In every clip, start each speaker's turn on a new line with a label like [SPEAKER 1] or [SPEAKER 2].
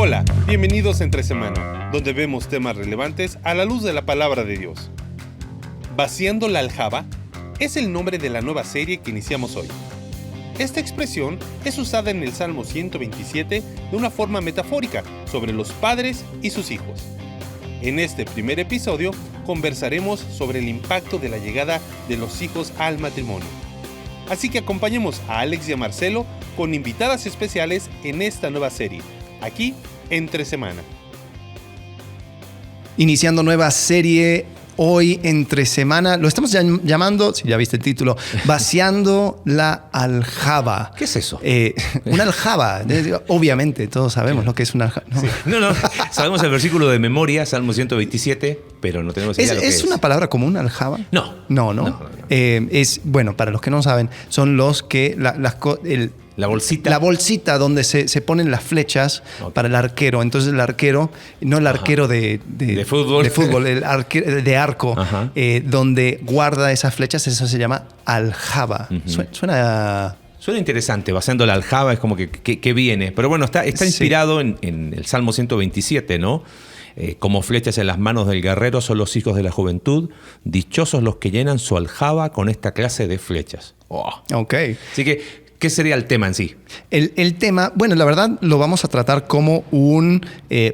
[SPEAKER 1] Hola, bienvenidos a Entre Semana, donde vemos temas relevantes a la luz de la palabra de Dios. Vaciando la aljaba es el nombre de la nueva serie que iniciamos hoy. Esta expresión es usada en el Salmo 127 de una forma metafórica sobre los padres y sus hijos. En este primer episodio conversaremos sobre el impacto de la llegada de los hijos al matrimonio. Así que acompañemos a Alex y a Marcelo con invitadas especiales en esta nueva serie, aquí Entre Semana.
[SPEAKER 2] Iniciando nueva serie hoy Entre Semana, lo estamos llamando, si ya viste el título, Vaciando la aljaba.
[SPEAKER 3] ¿Qué es eso?
[SPEAKER 2] Una aljaba, obviamente, todos sabemos lo que es una aljaba.
[SPEAKER 3] No. Sí. No, sabemos el versículo de memoria, Salmo 127, pero no tenemos idea de lo que es.
[SPEAKER 2] ¿Es una palabra común, aljaba? No. Es, bueno, para los que no saben, son los que la bolsita. La bolsita donde se ponen las flechas para el arquero. Entonces el arquero, no el arquero de fútbol, el arquero de arco, donde guarda esas flechas, eso se llama aljaba. Suena
[SPEAKER 3] interesante, vaciando la aljaba, es como que viene. Pero bueno, está inspirado en el Salmo 127, ¿no? Como flechas en las manos del guerrero son los hijos de la juventud, dichosos los que llenan su aljaba con esta clase de flechas.
[SPEAKER 2] Ok.
[SPEAKER 3] Así que, ¿qué sería el tema en sí?
[SPEAKER 2] El tema, bueno, la verdad lo vamos a tratar como un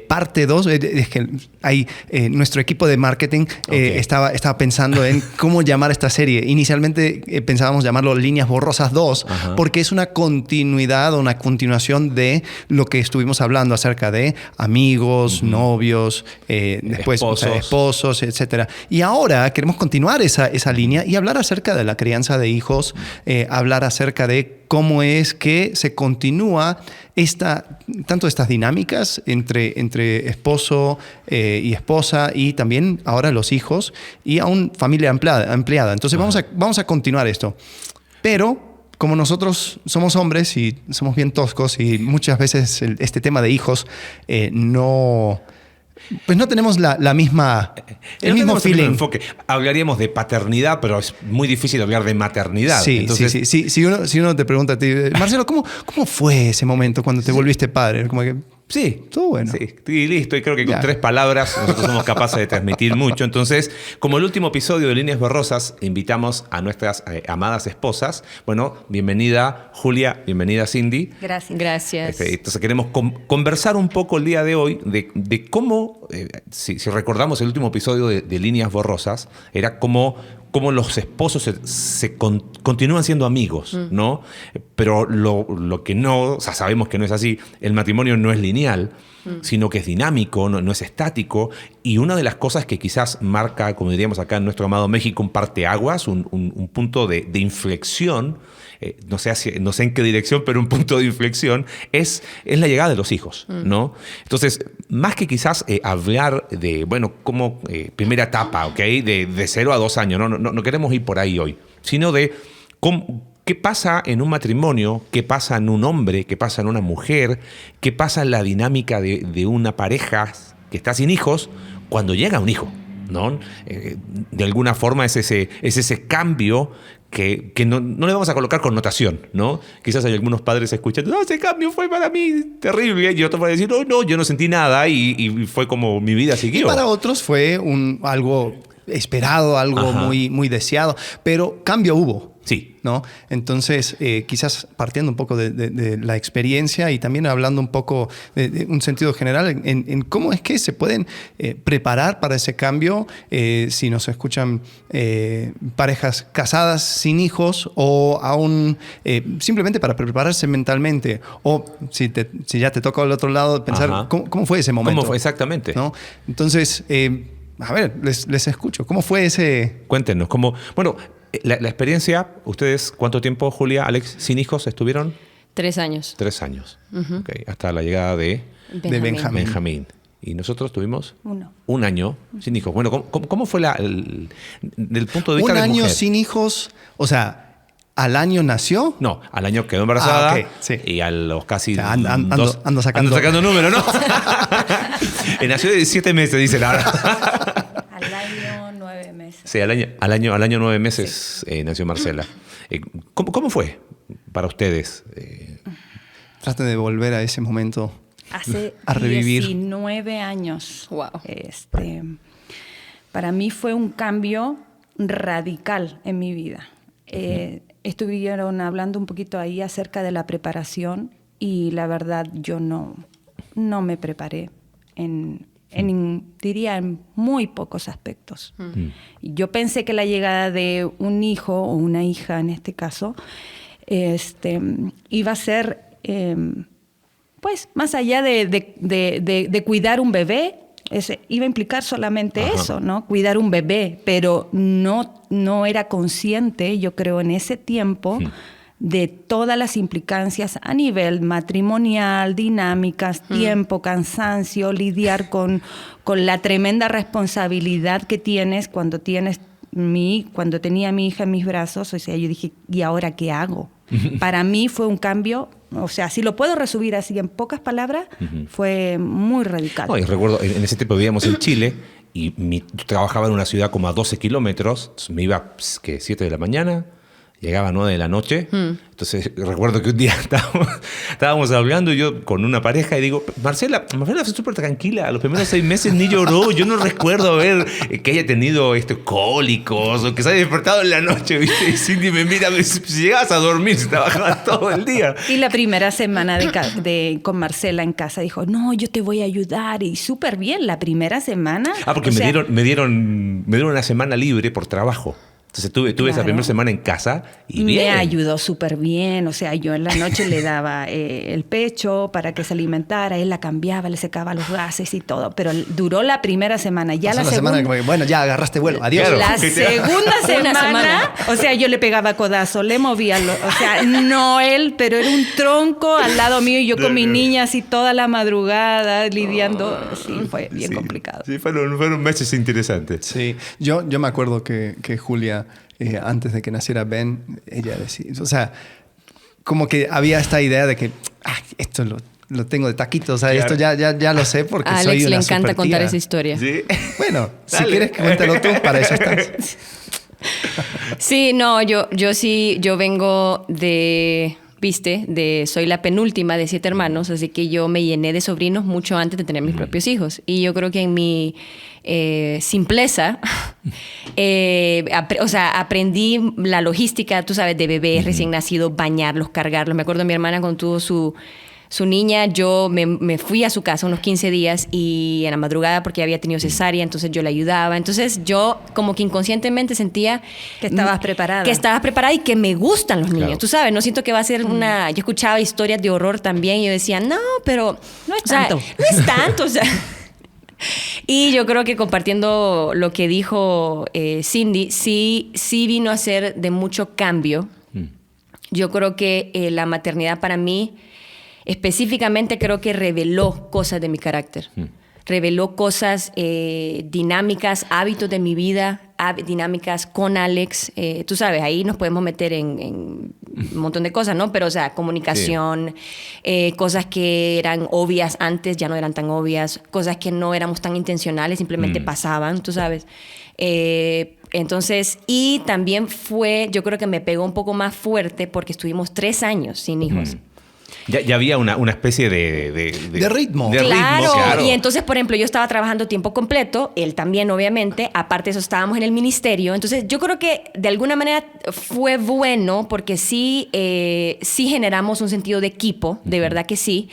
[SPEAKER 2] parte 2. Es que ahí nuestro equipo de marketing estaba pensando en cómo llamar esta serie. Inicialmente pensábamos llamarlo Líneas Borrosas 2, porque es una continuidad o una continuación de lo que estuvimos hablando acerca de amigos, novios, después esposos, etc. Y ahora queremos continuar esa línea y hablar acerca de la crianza de hijos, hablar acerca de cómo es que se continúa tanto estas dinámicas entre esposo y esposa y también ahora los hijos y aún familia ampliada. Entonces vamos a continuar esto. Pero como nosotros somos hombres y somos bien toscos y muchas veces este tema de hijos no tenemos el mismo feeling.
[SPEAKER 3] Enfoque. Hablaríamos de paternidad, pero es muy difícil hablar de maternidad.
[SPEAKER 2] Sí. Si uno te pregunta a ti, Marcelo, ¿cómo fue ese momento cuando te volviste padre? Como que
[SPEAKER 3] sí,
[SPEAKER 2] todo bueno.
[SPEAKER 3] Sí, y listo. Y creo que con 3 palabras nosotros somos capaces de transmitir mucho. Entonces, como el último episodio de Líneas Borrosas, invitamos a nuestras amadas esposas. Bueno, bienvenida Julia, bienvenida Cindy.
[SPEAKER 4] Gracias.
[SPEAKER 3] Entonces queremos conversar un poco el día de hoy de cómo, si recordamos el último episodio de Líneas Borrosas, era cómo los esposos continúan siendo amigos, ¿no? Pero lo que no, o sea, sabemos que no es así, el matrimonio no es lineal, sino que es dinámico, no es estático, y una de las cosas que quizás marca, como diríamos acá en nuestro amado México, un parteaguas, un punto de inflexión, no sé en qué dirección, pero un punto de inflexión, es la llegada de los hijos, ¿no? Entonces, más que quizás hablar de, como primera etapa, ¿ok? De 0 a 2 años, no queremos ir por ahí hoy, sino de qué pasa en un matrimonio, qué pasa en un hombre, qué pasa en una mujer, qué pasa en la dinámica de una pareja que está sin hijos cuando llega un hijo, ¿no? De alguna forma es ese cambio que no le vamos a colocar connotación, ¿no? Quizás hay algunos padres escuchando, ese cambio fue para mí terrible, y otros van a decir, no, yo no sentí nada y fue como mi vida siguió.
[SPEAKER 2] Y para otros fue algo esperado, algo muy, muy deseado, pero cambio hubo.
[SPEAKER 3] Sí.
[SPEAKER 2] ¿No? Entonces, quizás partiendo un poco de la experiencia y también hablando un poco de un sentido general en cómo es que se pueden preparar para ese cambio si nos escuchan parejas casadas sin hijos o aún simplemente para prepararse mentalmente o si ya te toca al otro lado pensar ¿cómo fue ese momento?
[SPEAKER 3] ¿Cómo fue exactamente?
[SPEAKER 2] ¿No? Entonces, a ver, les escucho. ¿Cómo fue ese...?
[SPEAKER 3] Cuéntenos. La experiencia, ¿ustedes cuánto tiempo, Julia, Alex, sin hijos estuvieron?
[SPEAKER 4] 3 años.
[SPEAKER 3] 3 años. Okay, hasta la llegada de Benjamín. ¿Y nosotros tuvimos? 1 año sin hijos. Bueno, ¿cómo fue del punto de vista de mujer?
[SPEAKER 2] 1 año sin hijos, o sea, ¿al año nació?
[SPEAKER 3] No, al año quedó embarazada.
[SPEAKER 2] Sí.
[SPEAKER 3] Y a los casi
[SPEAKER 2] ando
[SPEAKER 3] sacando números, ¿no? Nació de 17 meses, dice la verdad.
[SPEAKER 4] Al año 9 meses.
[SPEAKER 3] Sí, al año 9 meses nació Marcela. ¿Cómo fue para ustedes?
[SPEAKER 2] Traten de volver a ese momento.
[SPEAKER 4] Hace
[SPEAKER 2] A revivir.
[SPEAKER 4] 19 años.
[SPEAKER 5] Wow.
[SPEAKER 4] Para mí fue un cambio radical en mi vida. Estuvieron hablando un poquito ahí acerca de la preparación y la verdad yo no me preparé diría en muy pocos aspectos. Yo pensé que la llegada de un hijo o una hija en este caso iba a ser pues más allá de cuidar un bebé, iba a implicar solamente eso, ¿no? Cuidar un bebé, pero no era consciente, yo creo, en ese tiempo de todas las implicancias a nivel matrimonial, dinámicas, tiempo, cansancio, lidiar con la tremenda responsabilidad que tienes cuando tenía a mi hija en mis brazos. O sea, yo dije, ¿y ahora qué hago? Para mí fue un cambio, o sea, si lo puedo resumir así en pocas palabras, fue muy radical.
[SPEAKER 3] No, y recuerdo, en ese tiempo vivíamos en Chile y trabajaba en una ciudad como a 12 kilómetros. Entonces me iba, ¿qué? 7 de la mañana, llegaba a 9 de la noche. Entonces recuerdo que un día estábamos hablando yo con una pareja y digo, Marcela fue súper tranquila, los primeros 6 meses ni lloró, yo no recuerdo haber que haya tenido cólicos o que se haya despertado en la noche, ¿viste? Y Cindy me mira, si llegabas a dormir, si trabajabas todo el día.
[SPEAKER 4] Y la primera semana con Marcela en casa dijo, no, yo te voy a ayudar, y súper bien, la primera semana.
[SPEAKER 3] Porque me dieron una semana libre por trabajo. Entonces tuve esa primera semana en casa y bien.
[SPEAKER 4] Me ayudó súper bien. O sea, yo en la noche le daba el pecho para que se alimentara. Él la cambiaba, le secaba los gases y todo. Pero duró la primera semana. Ya la segunda
[SPEAKER 2] semana, como que, bueno, ya agarraste vuelo. Adiós.
[SPEAKER 3] Claro.
[SPEAKER 4] La segunda semana, o sea, yo le pegaba codazo, le movía. O sea, no él, pero era un tronco al lado mío y yo con mi niña así toda la madrugada lidiando. Sí, fue bien complicado.
[SPEAKER 3] Sí, fueron meses interesantes.
[SPEAKER 2] Sí, yo me acuerdo que Julia, antes de que naciera Ben, ella decía, o sea, como que había esta idea de que esto lo tengo de taquito, o sea,
[SPEAKER 3] claro.
[SPEAKER 2] Esto ya lo sé porque
[SPEAKER 5] A
[SPEAKER 2] soy
[SPEAKER 5] Alex
[SPEAKER 2] una
[SPEAKER 5] le encanta
[SPEAKER 2] super
[SPEAKER 5] contar
[SPEAKER 2] tía.
[SPEAKER 5] esa historia.
[SPEAKER 3] Sí.
[SPEAKER 2] Bueno, si
[SPEAKER 3] Dale.
[SPEAKER 2] quieres cuéntalo tú, para eso estás.
[SPEAKER 5] Sí, no, yo vengo soy la penúltima de 7 hermanos, así que yo me llené de sobrinos mucho antes de tener mis propios hijos. Y yo creo que en mi simpleza, aprendí la logística, tú sabes, de bebés recién nacidos, bañarlos, cargarlos. Me acuerdo mi hermana cuando tuvo su niña, yo me fui a su casa unos 15 días y en la madrugada porque había tenido cesárea, entonces yo le ayudaba. Entonces yo como que inconscientemente sentía
[SPEAKER 4] Que estabas preparada.
[SPEAKER 5] Que estaba preparada y que me gustan los niños.
[SPEAKER 3] Claro.
[SPEAKER 5] Tú sabes, no siento que va a ser una... Yo escuchaba historias de horror también y yo decía, no, pero...
[SPEAKER 4] No es
[SPEAKER 5] o sea,
[SPEAKER 4] tanto.
[SPEAKER 5] no es tanto, o sea... Y yo creo que compartiendo lo que dijo Cindy, sí vino a ser de mucho cambio. Yo creo que la maternidad para mí... Específicamente creo que reveló cosas de mi carácter. Reveló cosas dinámicas, hábitos de mi vida, dinámicas con Alex. Tú sabes, ahí nos podemos meter en un montón de cosas, ¿no? Pero, o sea, comunicación, cosas que eran obvias antes ya no eran tan obvias, cosas que no éramos tan intencionales, simplemente pasaban, tú sabes. Entonces, y también yo creo que me pegó un poco más fuerte porque estuvimos 3 años sin hijos.
[SPEAKER 3] Ya había una especie de
[SPEAKER 2] ritmo.
[SPEAKER 5] Claro. Y entonces, por ejemplo, yo estaba trabajando tiempo completo, él también, obviamente. Aparte de eso, estábamos en el ministerio. Entonces, yo creo que de alguna manera fue bueno porque sí generamos un sentido de equipo, de verdad que sí.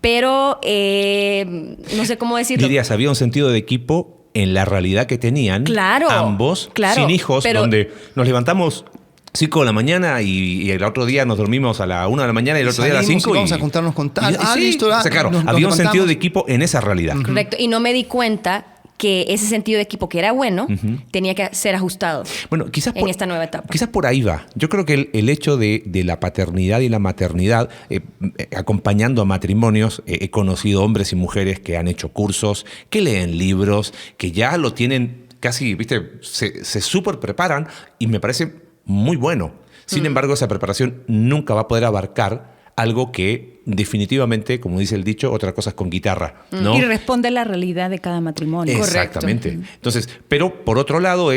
[SPEAKER 5] Pero no sé cómo decirlo.
[SPEAKER 3] Dirías, había un sentido de equipo en la realidad que tenían ambos, sin hijos, donde nos levantamos 5 de la mañana y el otro día nos dormimos a la 1 de la mañana y el otro día a las 5.
[SPEAKER 2] Vamos a juntarnos con tal. Listo.
[SPEAKER 3] O sea, claro, había un sentido de equipo en esa realidad.
[SPEAKER 5] Correcto. Y no me di cuenta que ese sentido de equipo que era bueno tenía que ser ajustado en esta nueva etapa.
[SPEAKER 3] Quizás por ahí va. Yo creo que el hecho de la paternidad y la maternidad, acompañando a matrimonios, he conocido hombres y mujeres que han hecho cursos, que leen libros, que ya lo tienen casi, ¿viste? Se súper preparan y me parece muy bueno. Sin embargo, esa preparación nunca va a poder abarcar algo que definitivamente, como dice el dicho, otra cosa es con guitarra, ¿no?
[SPEAKER 4] Y responde a la realidad de cada matrimonio.
[SPEAKER 3] Exactamente. Entonces, pero por otro lado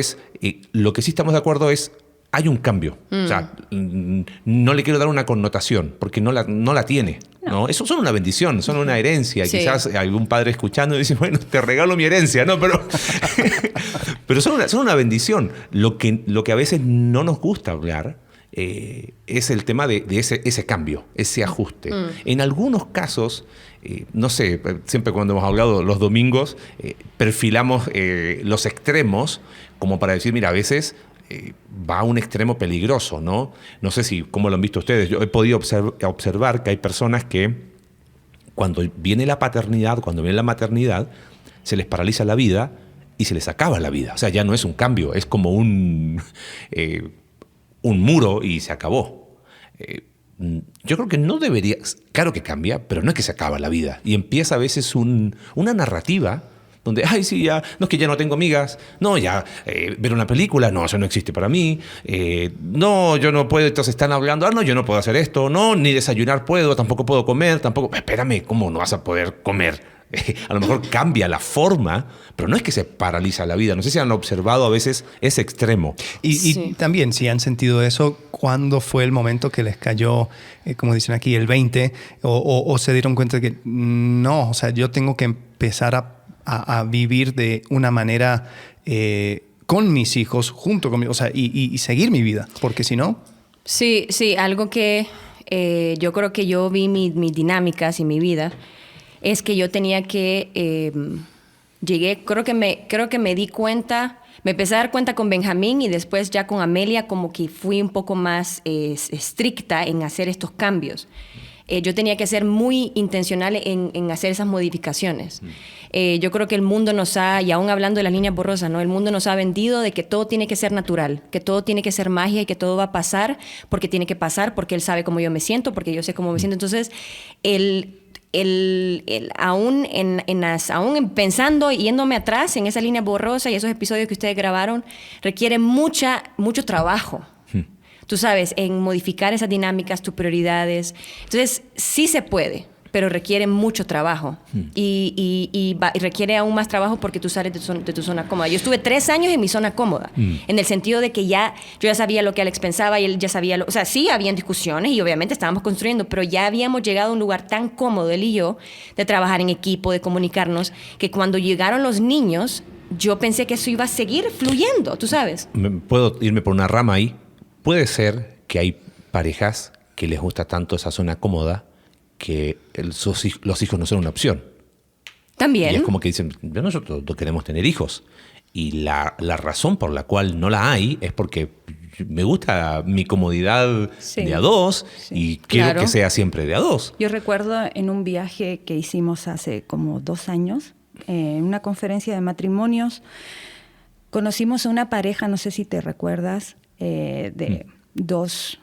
[SPEAKER 3] lo que sí estamos de acuerdo es hay un cambio. O sea, no le quiero dar una connotación porque no la tiene. ¿no? Eso son una bendición, son una herencia.
[SPEAKER 5] Sí.
[SPEAKER 3] Quizás algún padre escuchando dice, bueno, te regalo mi herencia, ¿no? Pero son una bendición. Lo que a veces no nos gusta hablar es el tema de ese cambio, ese ajuste. En algunos casos, no sé, siempre cuando hemos hablado los domingos, perfilamos los extremos como para decir, mira, a veces va a un extremo peligroso, ¿no? No sé cómo lo han visto ustedes. Yo he podido observar que hay personas que cuando viene la paternidad, cuando viene la maternidad, se les paraliza la vida y se les acaba la vida. O sea, ya no es un cambio, es como un muro y se acabó. Yo creo que no debería... Claro que cambia, pero no es que se acaba la vida. Y empieza a veces una narrativa donde, ay, sí, ya, no es que ya no tengo amigas, no, ya, ver una película, no, eso no existe para mí, no, yo no puedo, entonces están hablando, no, yo no puedo hacer esto, no, ni desayunar puedo, tampoco puedo comer, tampoco, espérame, ¿cómo no vas a poder comer? A lo mejor cambia la forma, pero no es que se paraliza la vida. No sé si han observado a veces ese extremo.
[SPEAKER 2] Y también, si han sentido eso, ¿cuándo fue el momento que les cayó, como dicen aquí, el 20? O se dieron cuenta de que no, o sea, yo tengo que empezar a vivir de una manera con mis hijos, junto conmigo, o sea, y seguir mi vida, porque si no...
[SPEAKER 5] Sí, algo que yo creo que yo vi mis dinámicas y mi vida es que yo tenía que creo que me di cuenta, me empecé a dar cuenta con Benjamín y después ya con Amelia como que fui un poco más estricta en hacer estos cambios. Yo tenía que ser muy intencional en hacer esas modificaciones. Yo creo que el mundo nos ha, y aún hablando de las líneas borrosas, ¿no? El mundo nos ha vendido de que todo tiene que ser natural, que todo tiene que ser magia y que todo va a pasar porque tiene que pasar, porque él sabe cómo yo me siento, porque yo sé cómo me siento. Entonces, aún pensando y yéndome atrás en esa línea borrosa y esos episodios que ustedes grabaron, requiere mucho trabajo. Tú sabes, en modificar esas dinámicas, tus prioridades. Entonces, sí se puede, pero requiere mucho trabajo. Y requiere aún más trabajo porque tú sales de tu zona cómoda. Yo estuve 3 años en mi zona cómoda, en el sentido de que yo ya sabía lo que Alex pensaba y él ya sabía... O sea, sí, habían discusiones y obviamente estábamos construyendo, pero ya habíamos llegado a un lugar tan cómodo, él y yo, de trabajar en equipo, de comunicarnos, que cuando llegaron los niños, yo pensé que eso iba a seguir fluyendo, tú sabes.
[SPEAKER 3] Puedo irme por una rama ahí. Puede ser que hay parejas que les gusta tanto esa zona cómoda que los hijos no son una opción.
[SPEAKER 5] También.
[SPEAKER 3] Y es como que dicen, nosotros no queremos tener hijos. Y la razón por la cual no la hay es porque me gusta mi comodidad de a dos y quiero que sea siempre de a dos.
[SPEAKER 4] Yo recuerdo en un viaje que hicimos hace como 2 años, en una conferencia de matrimonios, conocimos a una pareja, no sé si te recuerdas, de 2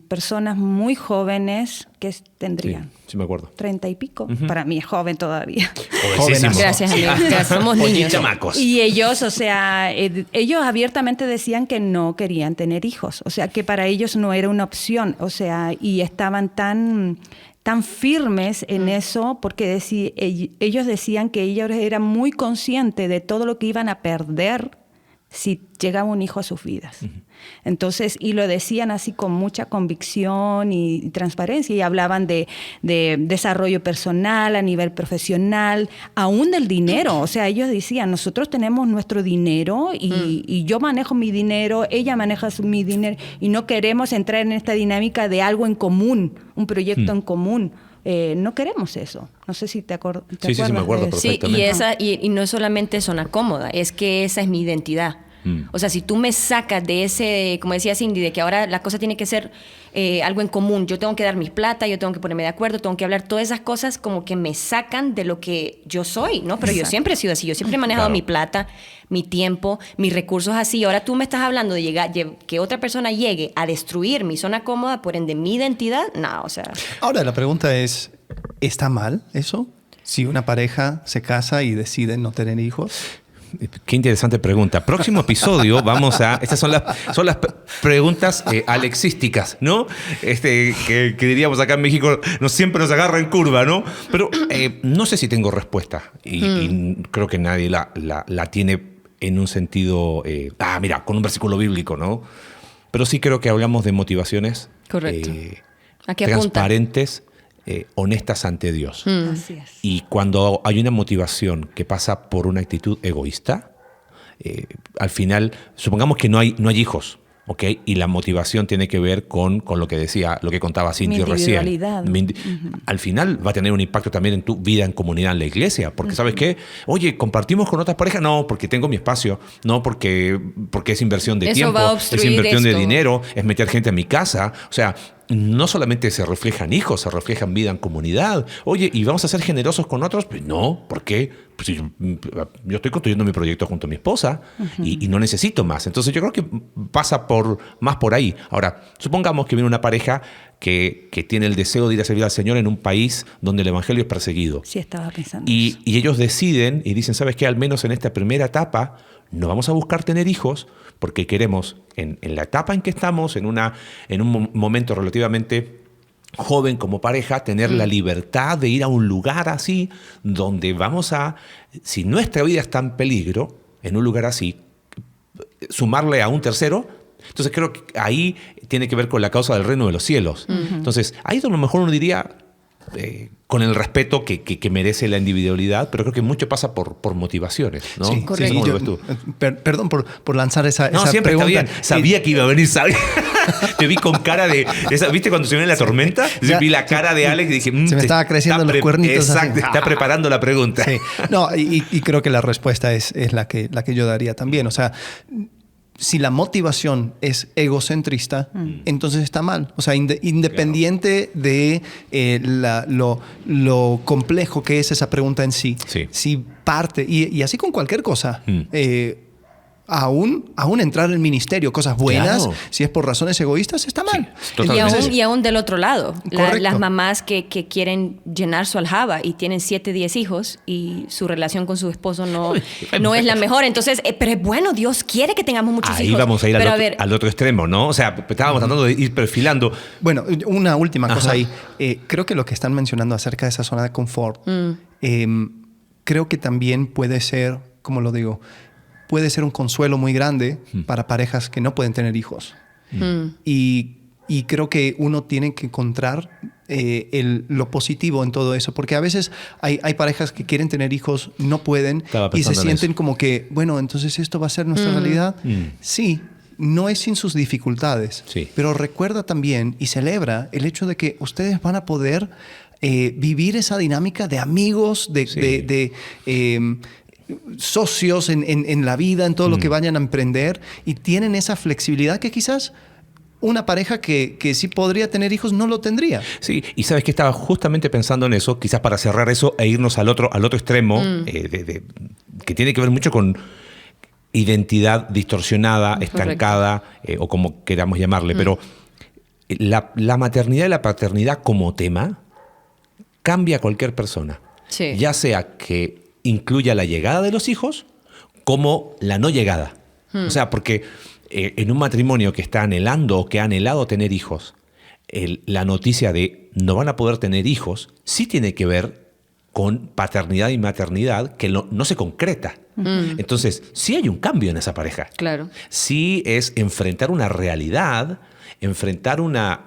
[SPEAKER 4] personas muy jóvenes que tendrían
[SPEAKER 3] sí me acuerdo.
[SPEAKER 4] 30 y pico. Para mí es joven todavía.
[SPEAKER 3] Jovencísimo.
[SPEAKER 5] Gracias, amigo. Somos niños.
[SPEAKER 3] Chamacos.
[SPEAKER 4] Y ellos, o sea, ellos abiertamente decían que no querían tener hijos. O sea, que para ellos no era una opción. O sea, y estaban tan firmes en eso porque ellos decían que ellos eran muy conscientes de todo lo que iban a perder si llegaba un hijo a sus vidas. Entonces, y lo decían así con mucha convicción y transparencia, y hablaban de desarrollo personal, a nivel profesional, aún del dinero. O sea, ellos decían, nosotros tenemos nuestro dinero y yo manejo mi dinero, ella maneja mi dinero, y no queremos entrar en esta dinámica de algo en común, un proyecto en común. No queremos eso. No sé si te acuerdas.
[SPEAKER 3] Sí, me acuerdo perfectamente.
[SPEAKER 5] Y no es solamente zona cómoda, es que esa es mi identidad. O sea, si tú me sacas de ese, como decía Cindy, de que ahora la cosa tiene que ser algo en común, yo tengo que dar mis plata, yo tengo que ponerme de acuerdo, tengo que hablar, todas esas cosas como que me sacan de lo que yo soy, ¿no? Pero yo siempre he sido así, yo siempre he manejado mi plata, mi tiempo, mis recursos así. Ahora tú me estás hablando de que otra persona llegue a destruir mi zona cómoda, por ende mi identidad, no, o sea...
[SPEAKER 2] Ahora la pregunta es, ¿está mal eso? Si una pareja se casa y decide no tener hijos.
[SPEAKER 3] Qué interesante pregunta. Próximo episodio vamos a... Estas son las preguntas alexísticas, ¿no? Que diríamos acá en México, siempre nos agarra en curva, ¿no? Pero no sé si tengo respuesta. Y creo que nadie la tiene en un sentido... mira, con un versículo bíblico, ¿no? Pero sí creo que hablamos de motivaciones.
[SPEAKER 5] Correcto. ¿A qué apunta?
[SPEAKER 3] transparentes, honestas ante Dios.
[SPEAKER 4] Así es.
[SPEAKER 3] Y cuando hay una motivación que pasa por una actitud egoísta, al final, supongamos que no hay hijos, ¿ok? Y la motivación tiene que ver con lo que decía, lo que contaba Cindy recién. Al final va a tener un impacto también en tu vida en comunidad en la iglesia, porque ¿sabes qué? Oye, ¿compartimos con otras parejas? No, porque tengo mi espacio, no porque es inversión de
[SPEAKER 5] Eso
[SPEAKER 3] tiempo,
[SPEAKER 5] va a
[SPEAKER 3] es
[SPEAKER 5] obstruir
[SPEAKER 3] inversión de
[SPEAKER 5] esto.
[SPEAKER 3] dinero, es meter gente en mi casa, o sea, no solamente se reflejan hijos, se reflejan vida en comunidad. Oye, ¿y vamos a ser generosos con otros? Pues no, ¿por qué? Pues si yo estoy construyendo mi proyecto junto a mi esposa y no necesito más. Entonces yo creo que pasa más por ahí. Ahora, supongamos que viene una pareja que tiene el deseo de ir a servir al Señor en un país donde el evangelio es perseguido.
[SPEAKER 4] Sí, estaba pensando
[SPEAKER 3] Y
[SPEAKER 4] eso.
[SPEAKER 3] ellos deciden y dicen, ¿sabes qué? Al menos en esta primera etapa no vamos a buscar tener hijos porque queremos, en la etapa en que estamos, en un momento relativamente joven como pareja, tener la libertad de ir a un lugar así donde vamos a, si nuestra vida está en peligro, en un lugar así, sumarle a un tercero. Entonces creo que ahí tiene que ver con la causa del reino de los cielos. Entonces ahí a lo mejor uno diría, con el respeto que merece la individualidad, pero creo que mucho pasa por motivaciones, ¿no?
[SPEAKER 2] Sí,
[SPEAKER 5] Correcto.
[SPEAKER 3] ¿Cómo lo
[SPEAKER 2] yo-
[SPEAKER 3] ves tú?
[SPEAKER 2] Perdón por lanzar esa
[SPEAKER 3] Siempre
[SPEAKER 2] pregunta.
[SPEAKER 3] está bien. Sabía que iba a venir, sabía. Te vi con cara de... ¿Viste cuando se viene la tormenta?
[SPEAKER 2] Ya,
[SPEAKER 3] Vi la cara de Alex y dije...
[SPEAKER 2] se me estaba creciendo los cuernitos así.
[SPEAKER 3] Exacto, está preparando la pregunta.
[SPEAKER 2] Sí. No, y creo que la respuesta es la que yo daría también. O sea, si la motivación es egocentrista, entonces está mal. O sea, independiente de lo complejo que es esa pregunta en sí,
[SPEAKER 3] Sí.
[SPEAKER 2] si parte, y así con cualquier cosa, aún entrar en ministerio, cosas buenas,
[SPEAKER 3] Claro.
[SPEAKER 2] si es por razones egoístas, está mal.
[SPEAKER 3] Totalmente.
[SPEAKER 5] Y aún del otro lado,
[SPEAKER 2] Correcto.
[SPEAKER 5] las mamás que quieren llenar su aljaba y tienen 7, 10 hijos y su relación con su esposo no es la mejor. Entonces, pero es bueno, Dios quiere que tengamos muchos
[SPEAKER 3] Ahí
[SPEAKER 5] hijos.
[SPEAKER 3] vamos a ir
[SPEAKER 5] pero
[SPEAKER 3] al otro extremo, ¿no? O sea, estábamos tratando de ir perfilando.
[SPEAKER 2] Bueno, una última cosa
[SPEAKER 3] Ajá.
[SPEAKER 2] ahí. Creo que lo que están mencionando acerca de esa zona de confort, creo que también puede ser, ¿cómo lo digo? Puede ser un consuelo muy grande para parejas que no pueden tener hijos. Y creo que uno tiene que encontrar lo positivo en todo eso, porque a veces hay parejas que quieren tener hijos, no pueden,
[SPEAKER 3] Estaba
[SPEAKER 2] y se
[SPEAKER 3] pensando en
[SPEAKER 2] sienten
[SPEAKER 3] eso.
[SPEAKER 2] como que, bueno, entonces esto va a ser nuestra realidad. Sí, no es sin sus dificultades,
[SPEAKER 3] Sí.
[SPEAKER 2] pero recuerda también y celebra el hecho de que ustedes van a poder vivir esa dinámica de amigos, de socios en la vida, en todo lo que vayan a emprender, y tienen esa flexibilidad que quizás una pareja que sí podría tener hijos no lo tendría.
[SPEAKER 3] Sí, y sabes que estaba justamente pensando en eso, quizás para cerrar eso e irnos al otro extremo, que tiene que ver mucho con identidad distorsionada, estancada, o como queramos llamarle. Pero la maternidad y la paternidad como tema cambia a cualquier persona.
[SPEAKER 5] Sí.
[SPEAKER 3] Ya sea que incluya la llegada de los hijos como la no llegada. O sea, porque en un matrimonio que está anhelando o que ha anhelado tener hijos, la noticia de no van a poder tener hijos sí tiene que ver con paternidad y maternidad que no se concreta. Entonces, sí hay un cambio en esa pareja.
[SPEAKER 5] Claro.
[SPEAKER 3] Sí es enfrentar una realidad, enfrentar una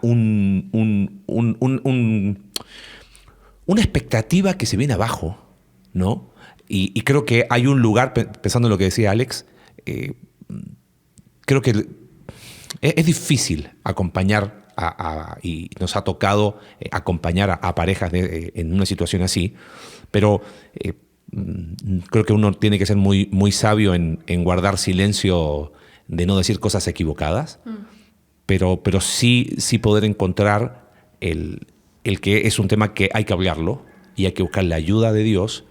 [SPEAKER 3] expectativa que se viene abajo, ¿no? Y creo que hay un lugar, pensando en lo que decía Alex, creo que es difícil acompañar y nos ha tocado acompañar a parejas en una situación así, pero creo que uno tiene que ser muy, muy sabio en guardar silencio, de no decir cosas equivocadas, pero sí poder encontrar el que es un tema que hay que hablarlo y hay que buscar la ayuda de Dios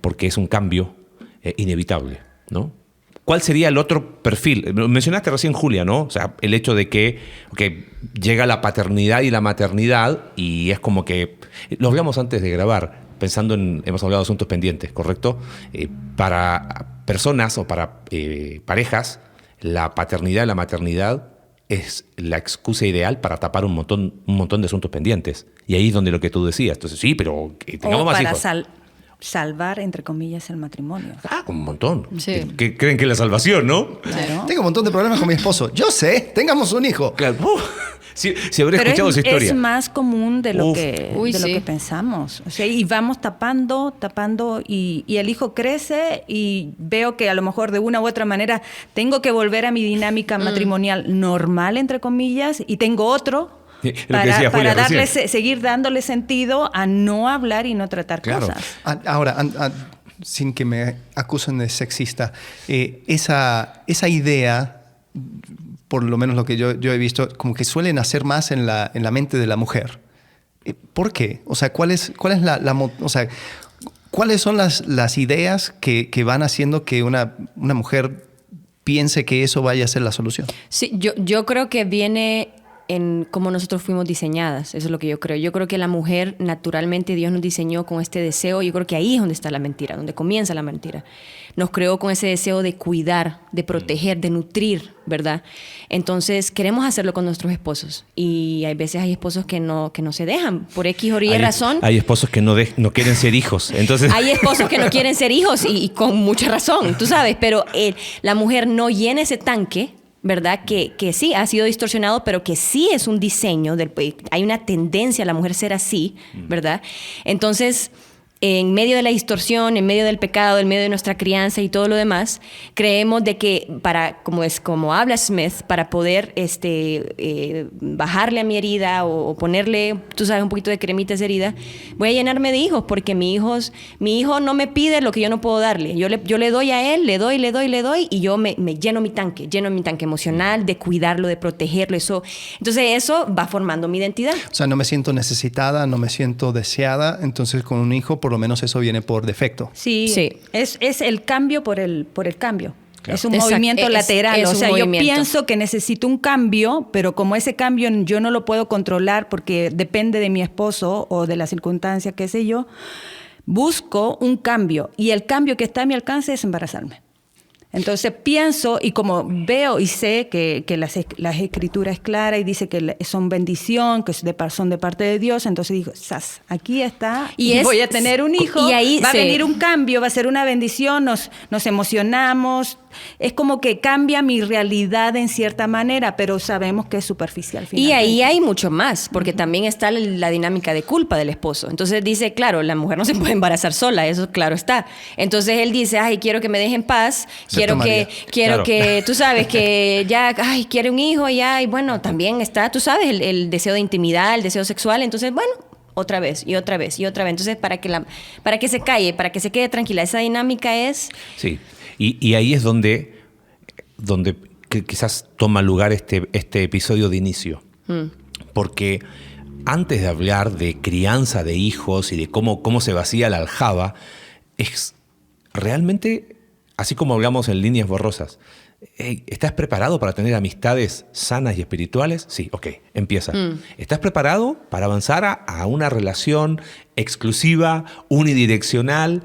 [SPEAKER 3] porque es un cambio inevitable, ¿no? ¿Cuál sería el otro perfil? Mencionaste recién, Julia, ¿no? O sea, el hecho de que llega la paternidad y la maternidad y es como que... Lo hablamos antes de grabar, hemos hablado de asuntos pendientes, ¿correcto? Para personas o para parejas, la paternidad y la maternidad es la excusa ideal para tapar un montón de asuntos pendientes. Y ahí es donde lo que tú decías. Entonces, sí, pero que tengamos
[SPEAKER 4] O
[SPEAKER 3] más
[SPEAKER 4] para
[SPEAKER 3] hijos.
[SPEAKER 4] salvar, entre comillas, el matrimonio.
[SPEAKER 3] Un montón.
[SPEAKER 5] Sí.
[SPEAKER 3] Que creen que es la salvación, ¿no?
[SPEAKER 4] Claro.
[SPEAKER 2] Tengo un montón de problemas con mi esposo. Yo sé, tengamos un hijo.
[SPEAKER 3] Claro. si habré
[SPEAKER 4] Pero
[SPEAKER 3] escuchado esa historia.
[SPEAKER 4] es más común de lo,
[SPEAKER 3] Uf.
[SPEAKER 4] que,
[SPEAKER 5] Uy,
[SPEAKER 4] de lo
[SPEAKER 5] sí.
[SPEAKER 4] que pensamos. O sea, y vamos tapando, y el hijo crece y veo que a lo mejor de una u otra manera tengo que volver a mi dinámica matrimonial normal, entre comillas, y tengo otro
[SPEAKER 3] Sí, lo que decía Julia
[SPEAKER 4] para
[SPEAKER 3] recién.
[SPEAKER 4] seguir dándole sentido a no hablar y no tratar
[SPEAKER 3] Claro.
[SPEAKER 4] cosas.
[SPEAKER 2] Ahora, sin que me acusen de sexista, esa idea, por lo menos lo que yo he visto, como que suele nacer más en la mente de la mujer. ¿Por qué? O sea, ¿cuál es o sea, ¿cuáles son las ideas que van haciendo que una mujer piense que eso vaya a ser la solución?
[SPEAKER 5] Sí, yo creo que viene en cómo nosotros fuimos diseñadas. Eso es lo que yo creo. Yo creo que la mujer, naturalmente, Dios nos diseñó con este deseo. Yo creo que ahí es donde está la mentira, donde comienza la mentira. Nos creó con ese deseo de cuidar, de proteger, de nutrir, ¿verdad? Entonces, queremos hacerlo con nuestros esposos. Y hay veces hay esposos que no se dejan, por X o Y razón.
[SPEAKER 3] Hay esposos que no quieren ser hijos. Entonces,
[SPEAKER 5] Hay esposos que no quieren ser hijos y con mucha razón, tú sabes, pero la mujer no llena ese tanque, ¿verdad? Que sí ha sido distorsionado, pero que sí es un diseño, hay una tendencia a la mujer ser así, ¿verdad? Entonces, en medio de la distorsión, en medio del pecado, en medio de nuestra crianza y todo lo demás, creemos de que como habla Smith, para poder bajarle a mi herida o ponerle, tú sabes, un poquito de cremita a esa herida, voy a llenarme de hijos, porque mi hijo no me pide lo que yo no puedo darle. Yo le doy a él, le doy, y yo me lleno mi tanque emocional de cuidarlo, de protegerlo. Entonces eso va formando mi identidad.
[SPEAKER 2] O sea, no me siento necesitada, no me siento deseada, entonces con un hijo por lo menos eso viene por defecto.
[SPEAKER 4] Sí,
[SPEAKER 5] Sí.
[SPEAKER 4] Es el cambio por el cambio.
[SPEAKER 2] Claro.
[SPEAKER 4] Es un
[SPEAKER 5] Exacto.
[SPEAKER 4] movimiento lateral.
[SPEAKER 5] Es
[SPEAKER 4] o
[SPEAKER 5] un
[SPEAKER 4] sea,
[SPEAKER 5] movimiento.
[SPEAKER 4] yo pienso que necesito un cambio, pero como ese cambio yo no lo puedo controlar porque depende de mi esposo o de la circunstancia, qué sé yo, busco un cambio. Y el cambio que está a mi alcance es embarazarme. Entonces pienso, y como veo y sé que la escritura es clara y dice que son bendición, que son de parte de Dios, entonces digo, aquí está, y voy a tener un hijo,
[SPEAKER 5] y ahí
[SPEAKER 4] va a venir un cambio, va a ser una bendición, nos emocionamos, es como que cambia mi realidad en cierta manera, pero sabemos que es superficial.
[SPEAKER 5] Y
[SPEAKER 4] Finalmente.
[SPEAKER 5] ahí hay mucho más, porque también está la dinámica de culpa del esposo. Entonces dice, claro, la mujer no se puede embarazar sola, eso claro está. Entonces él dice, quiero que me dejen paz, quiero
[SPEAKER 3] Claro.
[SPEAKER 5] que, tú sabes, que ya, quiere un hijo, ya, y bueno, también está, tú sabes, el deseo de intimidad, el deseo sexual. Entonces, bueno, otra vez, y otra vez, y otra vez. Entonces, para que se calle, para que se quede tranquila, esa dinámica es...
[SPEAKER 3] sí. Y ahí es donde quizás toma lugar este episodio de inicio. Porque antes de hablar de crianza de hijos y de cómo se vacía la aljaba, es realmente, así como hablamos en líneas borrosas, ¿estás preparado para tener amistades sanas y espirituales? Sí, ok, empieza. ¿Estás preparado para avanzar a una relación exclusiva, unidireccional?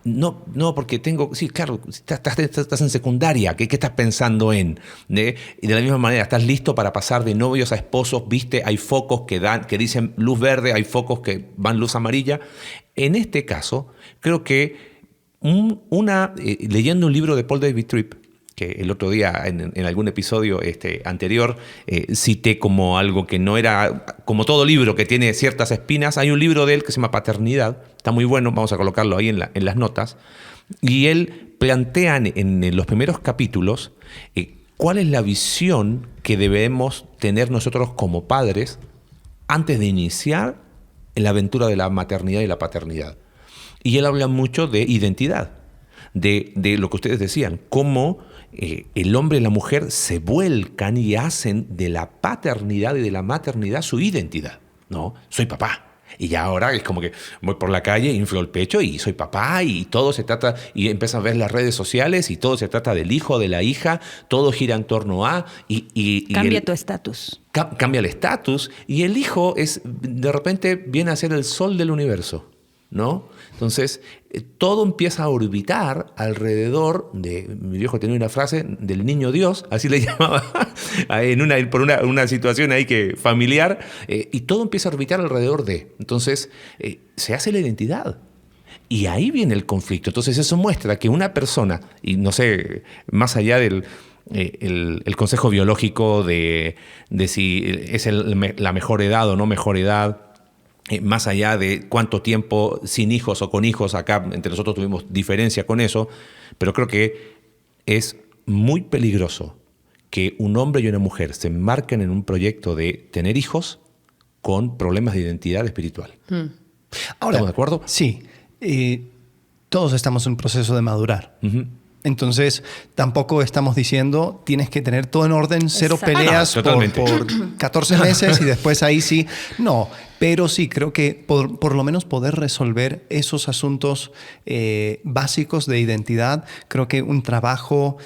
[SPEAKER 3] No, porque sí, claro, estás en secundaria, ¿qué estás pensando en? Y de la misma manera, ¿estás listo para pasar de novios a esposos? ¿Viste? Hay focos que dicen luz verde, hay focos que van luz amarilla. En este caso, creo que leyendo un libro de Paul David Tripp, que el otro día en algún episodio anterior cité como algo que no era, como todo libro que tiene ciertas espinas, hay un libro de él que se llama Paternidad, está muy bueno, vamos a colocarlo ahí en las notas, y él plantea en los primeros capítulos cuál es la visión que debemos tener nosotros como padres antes de iniciar la aventura de la maternidad y la paternidad. Y él habla mucho de identidad, de lo que ustedes decían, cómo el hombre y la mujer se vuelcan y hacen de la paternidad y de la maternidad su identidad. No, soy papá. Y ya ahora es como que voy por la calle, inflo el pecho y soy papá, y todo se trata, y empiezan a ver las redes sociales y todo se trata del hijo, de la hija, todo gira en torno a...
[SPEAKER 4] Cambia tu estatus.
[SPEAKER 3] Cambia el estatus, y el hijo de repente viene a ser el sol del universo, ¿no? Entonces, todo empieza a orbitar alrededor de... Mi viejo tenía una frase del niño Dios, así le llamaba, por una situación ahí familiar, y todo empieza a orbitar alrededor de... Entonces, se hace la identidad. Y ahí viene el conflicto. Entonces, eso muestra que una persona, y no sé, más allá el consejo biológico de si es la mejor edad o no mejor edad. Más allá de cuánto tiempo sin hijos o con hijos, acá entre nosotros tuvimos diferencia con eso, pero creo que es muy peligroso que un hombre y una mujer se embarquen en un proyecto de tener hijos con problemas de identidad espiritual.
[SPEAKER 2] Ahora,
[SPEAKER 3] ¿Estamos de acuerdo?
[SPEAKER 2] Sí. Todos estamos en un proceso de madurar. Entonces, tampoco estamos diciendo tienes que tener todo en orden, cero
[SPEAKER 4] Exacto.
[SPEAKER 2] peleas
[SPEAKER 3] Totalmente.
[SPEAKER 2] por 14 meses y después ahí sí. No, pero sí, creo que por lo menos poder resolver esos asuntos básicos de identidad. Creo que un trabajo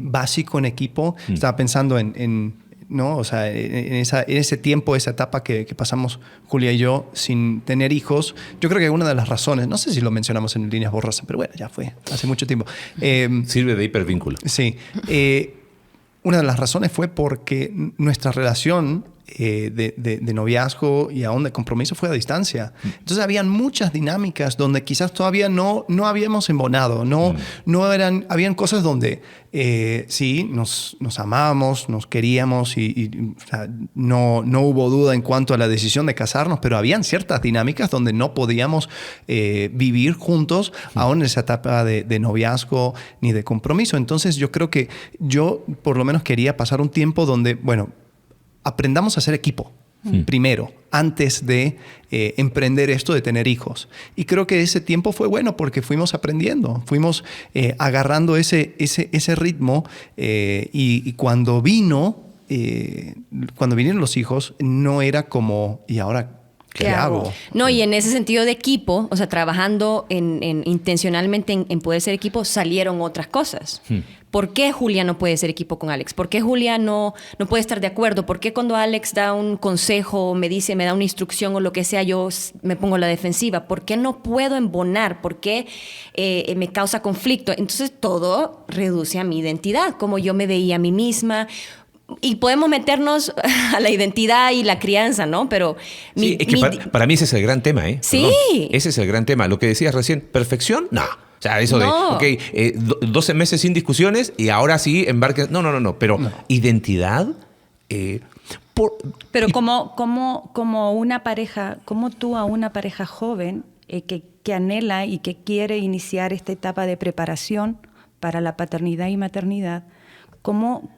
[SPEAKER 2] básico en equipo. Estaba pensando ¿no? O sea, en ese tiempo, esa etapa que pasamos Julia y yo sin tener hijos, yo creo que una de las razones, no sé si lo mencionamos en Líneas Borrosas, pero bueno, ya fue hace mucho tiempo.
[SPEAKER 3] Sirve de hipervínculo.
[SPEAKER 2] Sí. Una de las razones fue porque nuestra relación de noviazgo y aún de compromiso fue a distancia. Entonces habían muchas dinámicas donde quizás todavía no habíamos embonado, habían cosas donde sí, nos amábamos, nos queríamos y o sea, no hubo duda en cuanto a la decisión de casarnos, pero habían ciertas dinámicas donde no podíamos vivir juntos aún en esa etapa de noviazgo ni de compromiso. Entonces yo creo que yo por lo menos quería pasar un tiempo donde, bueno, aprendamos a ser equipo primero, antes de emprender esto de tener hijos. Y creo que ese tiempo fue bueno porque fuimos aprendiendo, fuimos agarrando ese ritmo y cuando vinieron los hijos, no era como, ¿y ahora qué hago?
[SPEAKER 5] No, y en ese sentido de equipo, o sea, trabajando intencionalmente en poder ser equipo, salieron otras cosas. ¿Por qué Julia no puede ser equipo con Alex? ¿Por qué Julia no puede estar de acuerdo? ¿Por qué cuando Alex da un consejo, me da una instrucción o lo que sea, yo me pongo a la defensiva? ¿Por qué no puedo embonar? ¿Por qué me causa conflicto? Entonces todo reduce a mi identidad, como yo me veía a mí misma. Y podemos meternos a la identidad y la crianza, ¿no? Pero
[SPEAKER 3] Sí, es que para mí ese es el gran tema, ¿eh?
[SPEAKER 5] Sí.
[SPEAKER 3] Perdón. Ese es el gran tema. Lo que decías recién, ¿perfección? No. O sea, eso
[SPEAKER 5] No.
[SPEAKER 3] de, 12 meses sin discusiones y ahora sí embarques. No. Pero identidad.
[SPEAKER 4] Pero como una pareja, como tú a una pareja joven que anhela y que quiere iniciar esta etapa de preparación para la paternidad y maternidad, ¿cómo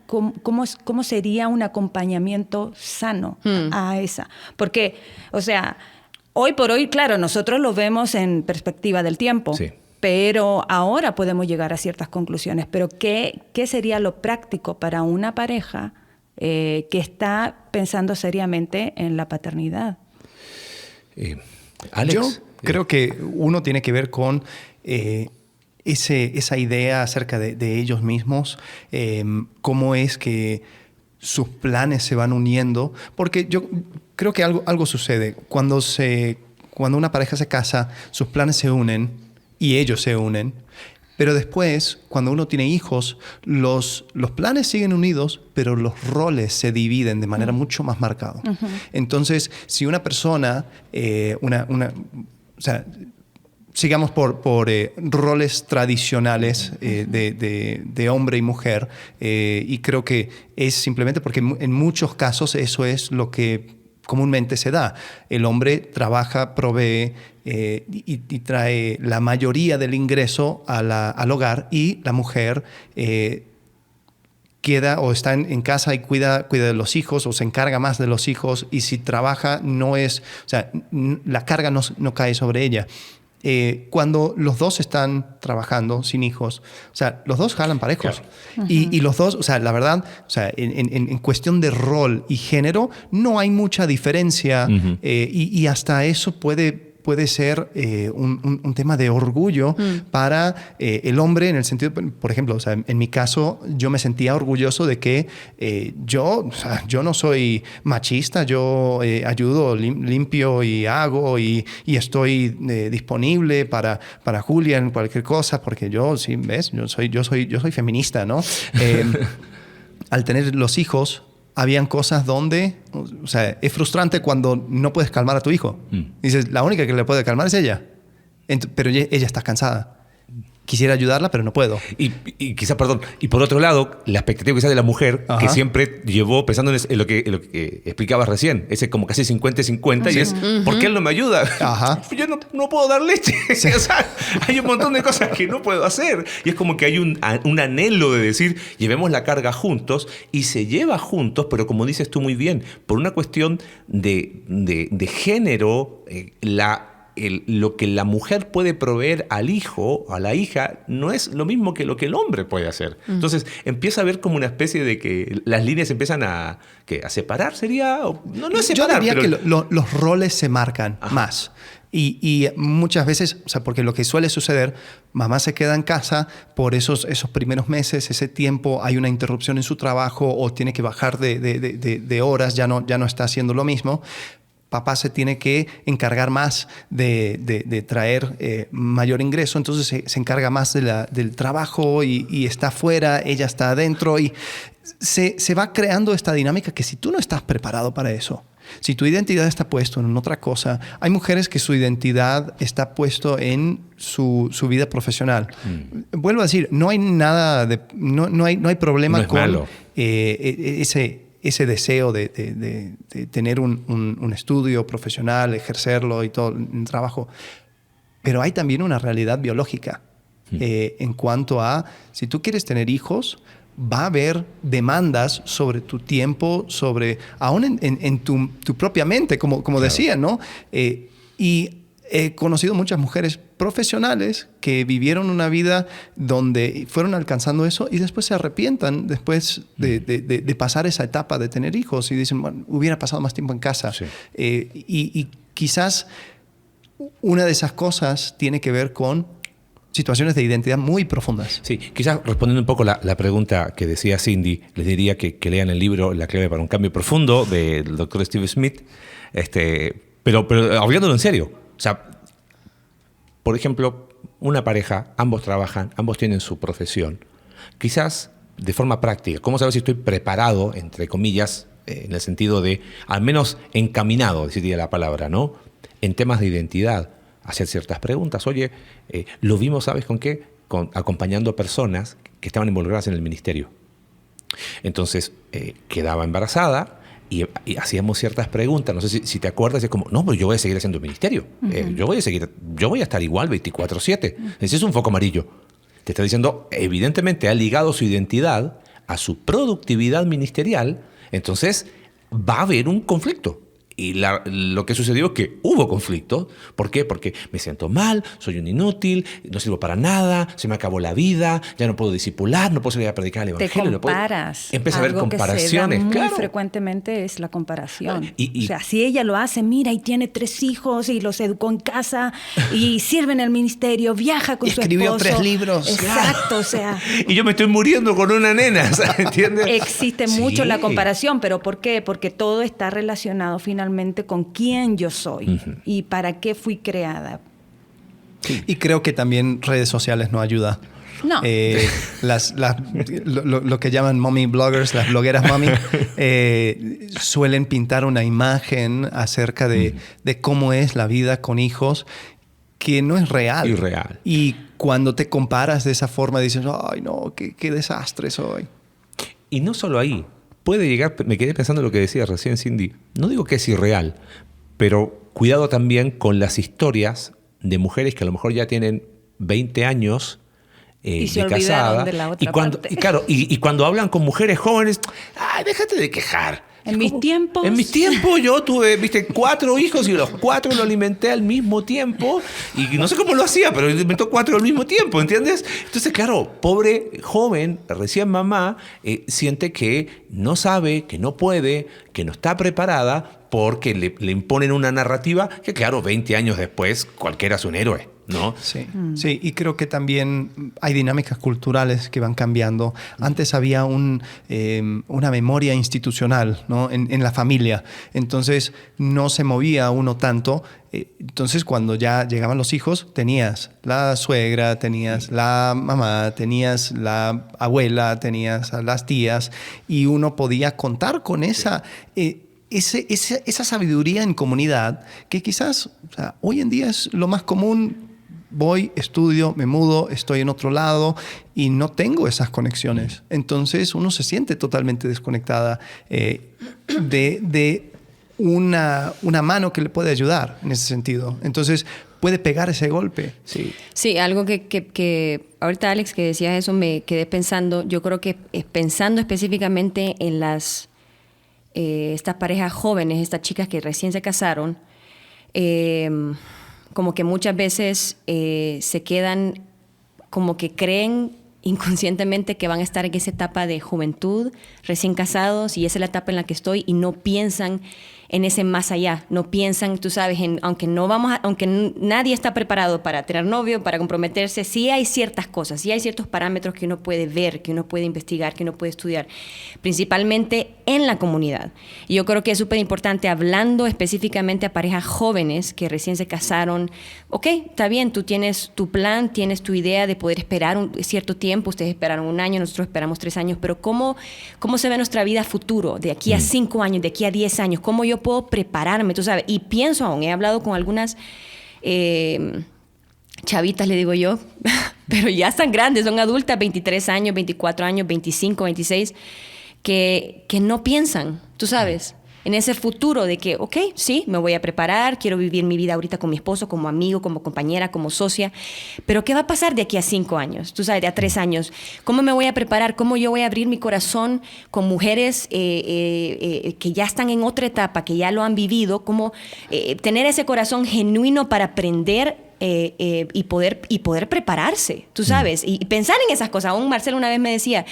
[SPEAKER 4] sería un acompañamiento sano a esa? Porque, o sea, hoy por hoy, claro, nosotros lo vemos en perspectiva del tiempo.
[SPEAKER 3] Sí.
[SPEAKER 4] Pero ahora podemos llegar a ciertas conclusiones. Pero ¿qué sería lo práctico para una pareja que está pensando seriamente en la paternidad?
[SPEAKER 3] Alex.
[SPEAKER 2] Yo creo que uno tiene que ver con esa idea acerca de ellos mismos, cómo es que sus planes se van uniendo, porque yo creo que algo sucede. Cuando una pareja se casa, sus planes se unen y ellos se unen. Pero después, cuando uno tiene hijos, los planes siguen unidos, pero los roles se dividen de manera mucho más marcada. Entonces, si una persona, o sea, sigamos por roles tradicionales de hombre y mujer, y creo que es simplemente porque en muchos casos eso es lo que comúnmente se da. El hombre trabaja, provee y trae la mayoría del ingreso al hogar, y la mujer queda o está en casa y cuida de los hijos o se encarga más de los hijos, y si trabaja la carga no cae sobre ella. Cuando los dos están trabajando sin hijos, o sea, los dos jalan parejos. Claro. Y los dos, o sea, la verdad, o sea, en cuestión de rol y género, no hay mucha diferencia. Y hasta eso puede ser un tema de orgullo para el hombre, en el sentido, por ejemplo, o sea, en mi caso, yo me sentía orgulloso de que yo no soy machista, yo ayudo, limpio y hago y estoy disponible para Julia en cualquier cosa, porque yo, sí, ¿ves? Yo soy feminista, ¿no? Al tener los hijos, habían cosas donde, o sea, es frustrante cuando no puedes calmar a tu hijo. Dices, la única que le puede calmar es ella. Pero ella está cansada. quisiera ayudarla, pero no puedo.
[SPEAKER 3] Y quizás, perdón, y por otro lado, la expectativa quizás de la mujer, que siempre llevó pensando en lo que explicabas recién, ese como casi 50-50, y es, ¿por qué él no me ayuda? Yo no puedo dar leche. O sea, hay un montón de cosas que no puedo hacer. Y es como que hay un anhelo de decir, llevemos la carga juntos, y se lleva juntos, pero como dices tú muy bien, por una cuestión de género, lo que la mujer puede proveer al hijo, a la hija, no es lo mismo que lo que el hombre puede hacer. Entonces empieza a haber como una especie de que las líneas empiezan a separar, sería... No es separar,
[SPEAKER 2] yo diría
[SPEAKER 3] pero...
[SPEAKER 2] que los roles se marcan más. Y muchas veces, o sea, porque lo que suele suceder, mamá se queda en casa por esos primeros meses, ese tiempo, hay una interrupción en su trabajo o tiene que bajar de horas, ya no está haciendo lo mismo. Papá se tiene que encargar más de traer mayor ingreso, entonces se encarga más del trabajo y está afuera, ella está adentro y se va creando esta dinámica que si tú no estás preparado para eso, si tu identidad está puesto en otra cosa, hay mujeres que su identidad está puesto en su vida profesional. Vuelvo a decir, no hay nada no hay problema
[SPEAKER 3] no es
[SPEAKER 2] con
[SPEAKER 3] malo.
[SPEAKER 2] Ese deseo de tener un estudio profesional, ejercerlo y todo el trabajo. Pero hay también una realidad biológica en cuanto a, si tú quieres tener hijos, va a haber demandas sobre tu tiempo, aún en tu propia mente, como claro. Decía, ¿no? Y he conocido muchas mujeres profesionales que vivieron una vida donde fueron alcanzando eso y después se arrepientan después de pasar esa etapa de tener hijos y dicen, bueno, hubiera pasado más tiempo en casa. Sí. Y quizás una de esas cosas tiene que ver con situaciones de identidad muy profundas.
[SPEAKER 3] Sí, quizás respondiendo un poco la pregunta que decía Cindy, les diría que lean el libro La clave para un cambio profundo del Dr. Steve Smith, pero hablándolo en serio. O sea, por ejemplo, una pareja, ambos trabajan, ambos tienen su profesión. Quizás de forma práctica, ¿cómo saber si estoy preparado, entre comillas, en el sentido de, al menos encaminado, decidiría la palabra, ¿no? En temas de identidad, hacer ciertas preguntas. Oye, lo vimos, ¿sabes con qué? Acompañando personas que estaban involucradas en el ministerio. Entonces, quedaba embarazada y hacíamos ciertas preguntas. No sé si te acuerdas, es como, no, pero yo voy a seguir haciendo ministerio. Yo voy a estar igual 24/7. Ese es un foco amarillo. Te está diciendo, evidentemente ha ligado su identidad a su productividad ministerial, entonces va a haber un conflicto. Y lo que sucedió es que hubo conflicto. ¿Por qué? Porque me siento mal, soy un inútil, no sirvo para nada, se me acabó la vida, ya no puedo discipular, no puedo salir a predicar el evangelio.
[SPEAKER 4] Te comparas.
[SPEAKER 3] Empieza a haber comparaciones.
[SPEAKER 4] Que se da muy
[SPEAKER 3] claro.
[SPEAKER 4] frecuentemente es la comparación. O sea, si ella lo hace, mira, y tiene 3 hijos y los educó en casa y sirve en el ministerio, viaja con su esposo.
[SPEAKER 2] Escribió 3 libros.
[SPEAKER 4] Exacto, o sea.
[SPEAKER 3] Y yo me estoy muriendo con una nena, ¿entiendes?
[SPEAKER 4] Existe mucho la comparación, pero ¿por qué? Porque todo está relacionado finalmente con quién yo soy y para qué fui creada.
[SPEAKER 2] Sí. Y creo que también redes sociales no ayuda.
[SPEAKER 4] No.
[SPEAKER 2] Lo que llaman mommy bloggers, las blogueras mommy, suelen pintar una imagen acerca de cómo es la vida con hijos que no es real.
[SPEAKER 3] Irreal.
[SPEAKER 2] Y cuando te comparas de esa forma dices, ay no, qué desastre soy.
[SPEAKER 3] Y no solo ahí. Puede llegar, me quedé pensando en lo que decía recién Cindy, no digo que es irreal, pero cuidado también con las historias de mujeres que a lo mejor ya tienen 20 años
[SPEAKER 4] y se
[SPEAKER 3] de casada.
[SPEAKER 4] de la otra
[SPEAKER 3] parte. Y cuando hablan con mujeres jóvenes, ¡ay, déjate de quejar!
[SPEAKER 4] En mis tiempos
[SPEAKER 3] yo tuve, 4 hijos y los 4 lo alimenté al mismo tiempo y no sé cómo lo hacía, pero alimentó 4 al mismo tiempo, ¿entiendes? Entonces, claro, pobre joven, recién mamá, siente que no sabe, que no puede, que no está preparada porque le imponen una narrativa que, claro, 20 años después cualquiera es un héroe, ¿no?
[SPEAKER 2] Sí, sí, y creo que también hay dinámicas culturales que van cambiando. Antes había una memoria institucional, ¿no? en la familia, entonces no se movía uno tanto. Entonces cuando ya llegaban los hijos, tenías la suegra, tenías la mamá, tenías la abuela, tenías a las tías y uno podía contar con esa sabiduría en comunidad que quizás, o sea, hoy en día es lo más común voy, estudio, me mudo, estoy en otro lado y no tengo esas conexiones. Entonces uno se siente totalmente desconectada de una mano que le puede ayudar en ese sentido. Entonces puede pegar ese golpe.
[SPEAKER 5] Sí, algo que ahorita, Alex, que decías eso, me quedé pensando. Yo creo que pensando específicamente en estas parejas jóvenes, estas chicas que recién se casaron, como que muchas veces se quedan, como que creen inconscientemente que van a estar en esa etapa de juventud, recién casados, y esa es la etapa en la que estoy, y no piensan en ese más allá, no piensan, tú sabes, aunque nadie está preparado para tener novio, para comprometerse, sí hay ciertas cosas, sí hay ciertos parámetros que uno puede ver, que uno puede investigar, que uno puede estudiar, principalmente en la comunidad. Y yo creo que es súper importante, hablando específicamente a parejas jóvenes que recién se casaron. Ok, está bien, tú tienes tu plan, tienes tu idea de poder esperar un cierto tiempo, ustedes esperaron 1 año, nosotros esperamos 3 años, pero ¿cómo se ve nuestra vida futuro, de aquí a 5 años, de aquí a 10 años? ¿Cómo yo puedo prepararme? Tú sabes, y pienso aún, he hablado con algunas chavitas, le digo yo, pero ya están grandes, son adultas, 23 años, 24 años, 25, 26, que no piensan, tú sabes, en ese futuro de que, ok, sí, me voy a preparar, quiero vivir mi vida ahorita con mi esposo, como amigo, como compañera, como socia, pero ¿qué va a pasar de aquí a 5 años? Tú sabes, de a 3 años. ¿Cómo me voy a preparar? ¿Cómo yo voy a abrir mi corazón con mujeres que ya están en otra etapa, que ya lo han vivido? ¿Cómo tener ese corazón genuino para aprender y poder prepararse, tú sabes? Y pensar en esas cosas. Aún Marcelo una vez me decía,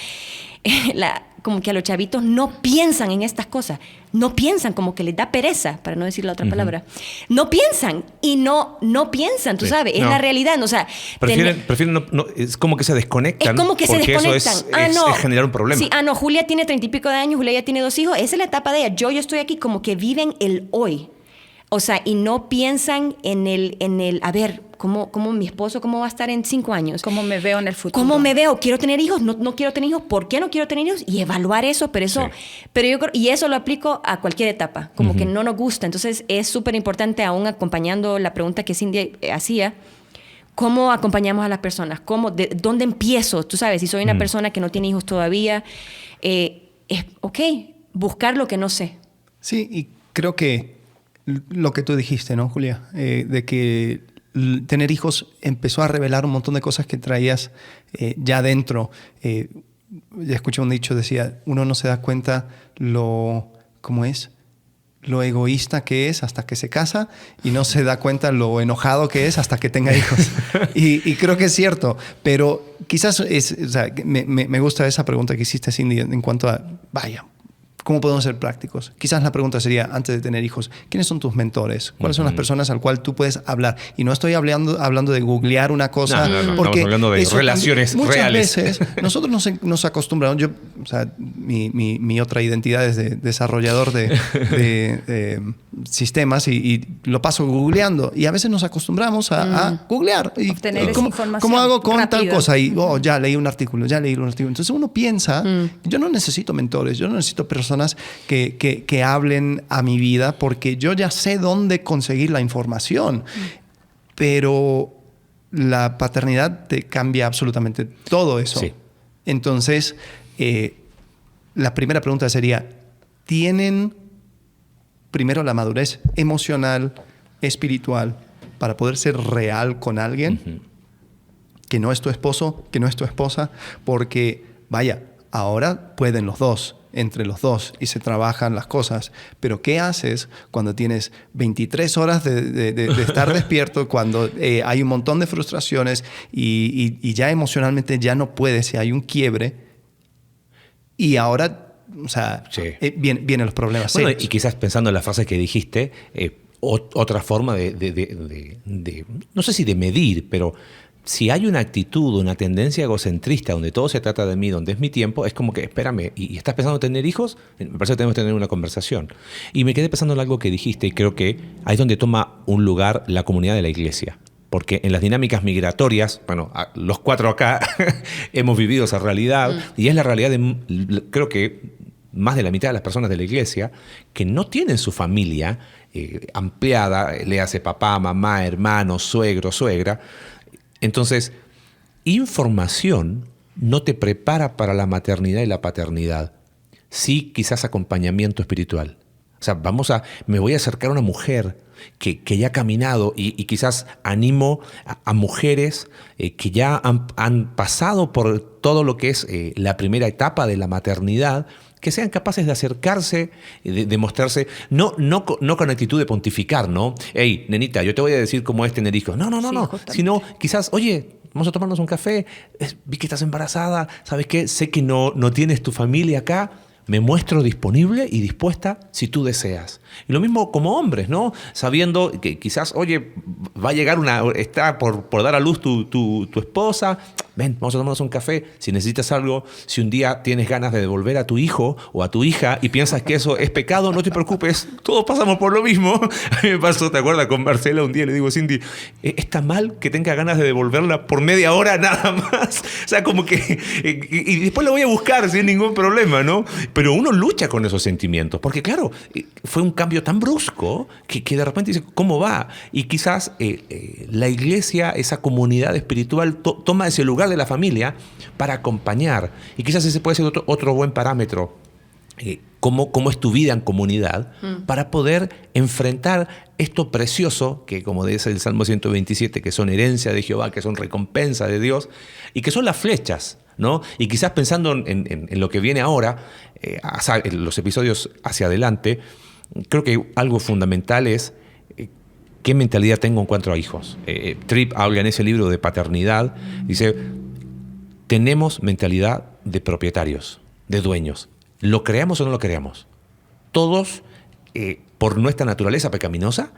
[SPEAKER 5] como que a los chavitos no piensan en estas cosas, no piensan, como que les da pereza, para no decir la otra palabra. No piensan y no piensan, tú sabes, es la realidad. No, o sea,
[SPEAKER 3] prefieren no, es como que se desconectan.
[SPEAKER 5] Es como que se desconectan.
[SPEAKER 3] Eso es generar un problema.
[SPEAKER 5] Sí, no, Julia tiene 30 y pico de años, Julia ya tiene 2 hijos, esa es la etapa de ella. Yo estoy aquí, como que viven el hoy. O sea, y no piensan en el a ver, ¿cómo mi esposo, cómo va a estar en 5 años?
[SPEAKER 4] ¿Cómo me veo en el futuro?
[SPEAKER 5] ¿Cómo me veo? ¿Quiero tener hijos? ¿No quiero tener hijos? ¿Por qué no quiero tener hijos? Y evaluar eso, pero yo creo, y eso lo aplico a cualquier etapa, como que no nos gusta. Entonces, es súper importante, aún acompañando la pregunta que Cindy hacía, ¿cómo acompañamos a las personas? ¿Dónde empiezo? Tú sabes, si soy una persona que no tiene hijos todavía, buscar lo que no sé.
[SPEAKER 2] Sí, y creo que lo que tú dijiste, ¿no, Julia? De que tener hijos empezó a revelar un montón de cosas que traías ya dentro. Ya escuché un dicho, decía, uno no se da cuenta ¿cómo es? Lo egoísta que es hasta que se casa y no se da cuenta lo enojado que es hasta que tenga hijos. Y creo que es cierto, pero quizás me gusta esa pregunta que hiciste, Cindy, en cuanto a, ¿cómo podemos ser prácticos? Quizás la pregunta sería, antes de tener hijos, ¿quiénes son tus mentores? ¿Cuáles son las personas al cual tú puedes hablar? Y no estoy hablando de googlear una cosa.
[SPEAKER 3] No,
[SPEAKER 2] porque
[SPEAKER 3] estamos hablando de relaciones
[SPEAKER 2] muchas
[SPEAKER 3] reales.
[SPEAKER 2] Veces nosotros nos acostumbramos. Mi otra identidad es de desarrollador de sistemas y lo paso googleando. Y a veces nos acostumbramos a googlear. Y
[SPEAKER 4] obtener esa información
[SPEAKER 2] ¿cómo hago con
[SPEAKER 4] rápida.
[SPEAKER 2] tal cosa? Y ya leí un artículo. Entonces uno piensa, yo no necesito mentores, yo no necesito personas que hablen a mi vida porque yo ya sé dónde conseguir la información. Pero la paternidad te cambia absolutamente todo eso.
[SPEAKER 3] Sí.
[SPEAKER 2] Entonces, la primera pregunta sería, ¿tienen primero la madurez emocional, espiritual, para poder ser real con alguien que no es tu esposo, que no es tu esposa? Porque, ahora pueden los dos, entre los dos, y se trabajan las cosas. Pero ¿qué haces cuando tienes 23 horas de estar despierto, cuando hay un montón de frustraciones y ya emocionalmente ya no puedes, y hay un quiebre? Y ahora, vienen los problemas.
[SPEAKER 3] Bueno, y quizás pensando en las frases que dijiste, otra forma de no sé si de medir, pero si hay una actitud, una tendencia egocentrista donde todo se trata de mí, donde es mi tiempo, es como que, espérame, ¿y estás pensando en tener hijos? Me parece que tenemos que tener una conversación. Y me quedé pensando en algo que dijiste y creo que ahí es donde toma un lugar la comunidad de la iglesia. Porque en las dinámicas migratorias, los 4 acá hemos vivido esa realidad y es la realidad de, creo que, más de la mitad de las personas de la iglesia que no tienen su familia ampliada, le hace papá, mamá, hermano, suegro, suegra. Entonces, información no te prepara para la maternidad y la paternidad. Sí, quizás acompañamiento espiritual. O sea, me voy a acercar a una mujer que ya ha caminado y quizás animo a mujeres que ya han pasado por todo lo que es la primera etapa de la maternidad, que sean capaces de acercarse, de mostrarse, no con actitud de pontificar, ¿no? Hey, nenita, yo te voy a decir cómo es tener hijos. No,
[SPEAKER 4] Justamente.
[SPEAKER 3] sino quizás, oye, vamos a tomarnos un café, vi que estás embarazada, ¿sabes qué? Sé que no tienes tu familia acá, me muestro disponible y dispuesta si tú deseas. Y lo mismo como hombres, ¿no? Sabiendo que quizás, oye, va a llegar está por dar a luz tu esposa. Ven, vamos a tomarnos un café. Si necesitas algo, si un día tienes ganas de devolver a tu hijo o a tu hija y piensas que eso es pecado, no te preocupes. Todos pasamos por lo mismo. A mí me pasó, ¿te acuerdas? Con Marcela un día le digo, Cindy, ¿está mal que tenga ganas de devolverla por media hora nada más? O sea, como que... y después la voy a buscar sin ningún problema, ¿no? Pero uno lucha con esos sentimientos. Porque claro, fue un cambio tan brusco que de repente dice, ¿cómo va? Y quizás la iglesia, esa comunidad espiritual, toma ese lugar de la familia para acompañar. Y quizás ese puede ser otro buen parámetro. Cómo es tu vida en comunidad para poder enfrentar esto precioso que, como dice el Salmo 127, que son herencia de Jehová, que son recompensa de Dios y que son las flechas, ¿no? Y quizás pensando en lo que viene ahora, en los episodios hacia adelante, creo que algo fundamental es qué mentalidad tengo en cuanto a hijos. Tripp habla en ese libro de paternidad, dice, tenemos mentalidad de propietarios, de dueños. ¿Lo creamos o no lo creamos? Todos, por nuestra naturaleza pecaminosa,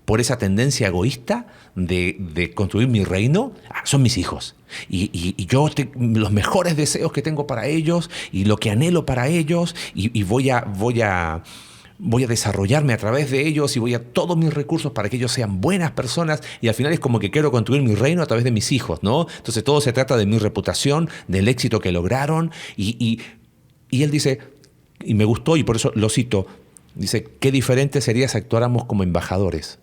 [SPEAKER 3] por esa tendencia egoísta de construir mi reino, son mis hijos. Y yo los mejores deseos que tengo para ellos y lo que anhelo para ellos y voy a desarrollarme a través de ellos y voy a todos mis recursos para que ellos sean buenas personas y al final es como que quiero construir mi reino a través de mis hijos, ¿no? Entonces todo se trata de mi reputación, del éxito que lograron y él dice, y me gustó y por eso lo cito, dice, qué diferente sería si actuáramos como embajadores.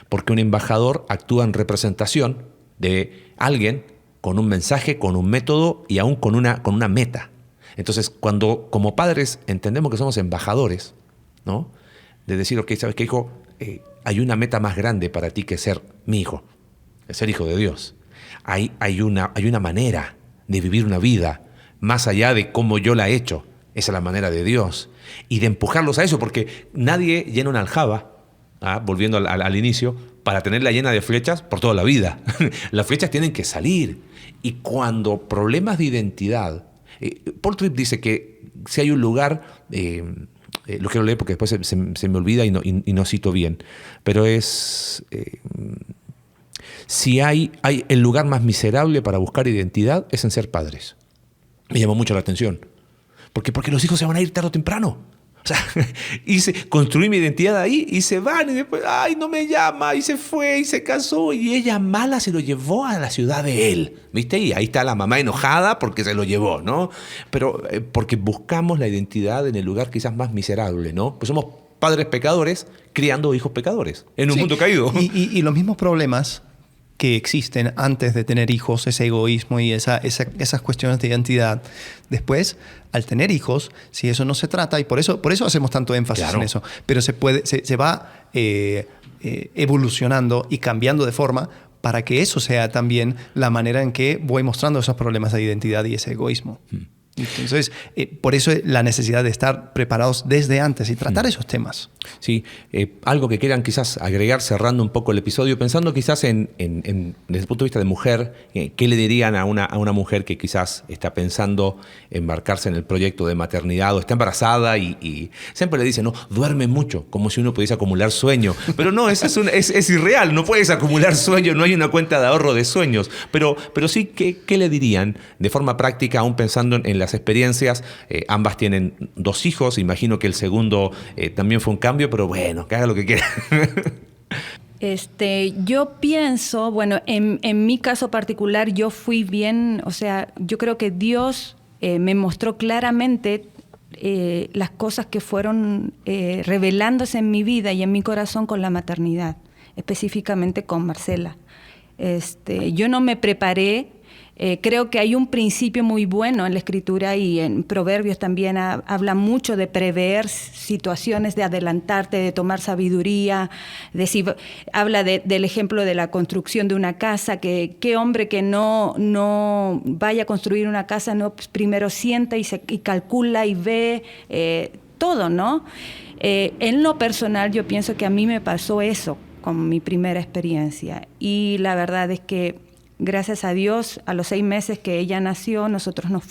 [SPEAKER 3] Porque un embajador actúa en representación de alguien con un mensaje, con un método y aún con una meta. Entonces, cuando como padres entendemos que somos embajadores, ¿no? De decir, ok, ¿sabes qué, hijo? Hay una meta más grande para ti que ser mi hijo, ser hijo de Dios. Hay una manera de vivir una vida más allá de cómo yo la he hecho. Esa es la manera de Dios. Y de empujarlos a eso, porque nadie llena una aljaba, volviendo al inicio, para tenerla llena de flechas por toda la vida. Las flechas tienen que salir. Y cuando problemas de identidad... Paul Tripp dice que si hay un lugar... lo quiero leer porque después se me olvida y no cito bien. Pero es... si hay el lugar más miserable para buscar identidad es en ser padres. Me llamó mucho la atención. Porque los hijos se van a ir tarde o temprano. O sea, construí mi identidad ahí y se van y después, ay, no me llama y se fue y se casó y ella mala se lo llevó a la ciudad de él, ¿viste? Y ahí está la mamá enojada porque se lo llevó, ¿no? Pero porque buscamos la identidad en el lugar quizás más miserable, ¿no? Pues somos padres pecadores criando hijos pecadores en un mundo caído.
[SPEAKER 2] Y los mismos problemas que existen antes de tener hijos, ese egoísmo y esas cuestiones de identidad. Después, al tener hijos, si eso no se trata, y por eso hacemos tanto énfasis en eso, pero se va evolucionando y cambiando de forma para que eso sea también la manera en que voy mostrando esos problemas de identidad y ese egoísmo. Entonces, por eso la necesidad de estar preparados desde antes y tratar esos temas.
[SPEAKER 3] Sí, algo que quieran quizás agregar cerrando un poco el episodio, pensando quizás desde el punto de vista de mujer, ¿qué le dirían a una mujer que quizás está pensando embarcarse en el proyecto de maternidad o está embarazada y siempre le dicen, no, duerme mucho, como si uno pudiese acumular sueño? Pero no, eso es irreal, no puedes acumular sueño, no hay una cuenta de ahorro de sueños. Pero sí, ¿qué le dirían de forma práctica, aún pensando en las experiencias? Ambas tienen 2 hijos, imagino que el segundo también fue un cambio, pero bueno, que haga lo que quiera.
[SPEAKER 4] Yo pienso, bueno, en mi caso particular, yo fui bien, o sea, yo creo que Dios me mostró claramente las cosas que fueron revelándose en mi vida y en mi corazón con la maternidad, específicamente con Marcela. Yo no me preparé. Creo que hay un principio muy bueno en la Escritura y en Proverbios también habla mucho de prever situaciones, de adelantarte, de tomar sabiduría. Habla del ejemplo de la construcción de una casa, que qué hombre que no vaya a construir una casa, no, pues primero sienta y calcula y ve todo, ¿no? En lo personal yo pienso que a mí me pasó eso con mi primera experiencia y la verdad es que gracias a Dios, a los 6 meses que ella nació, nosotros nos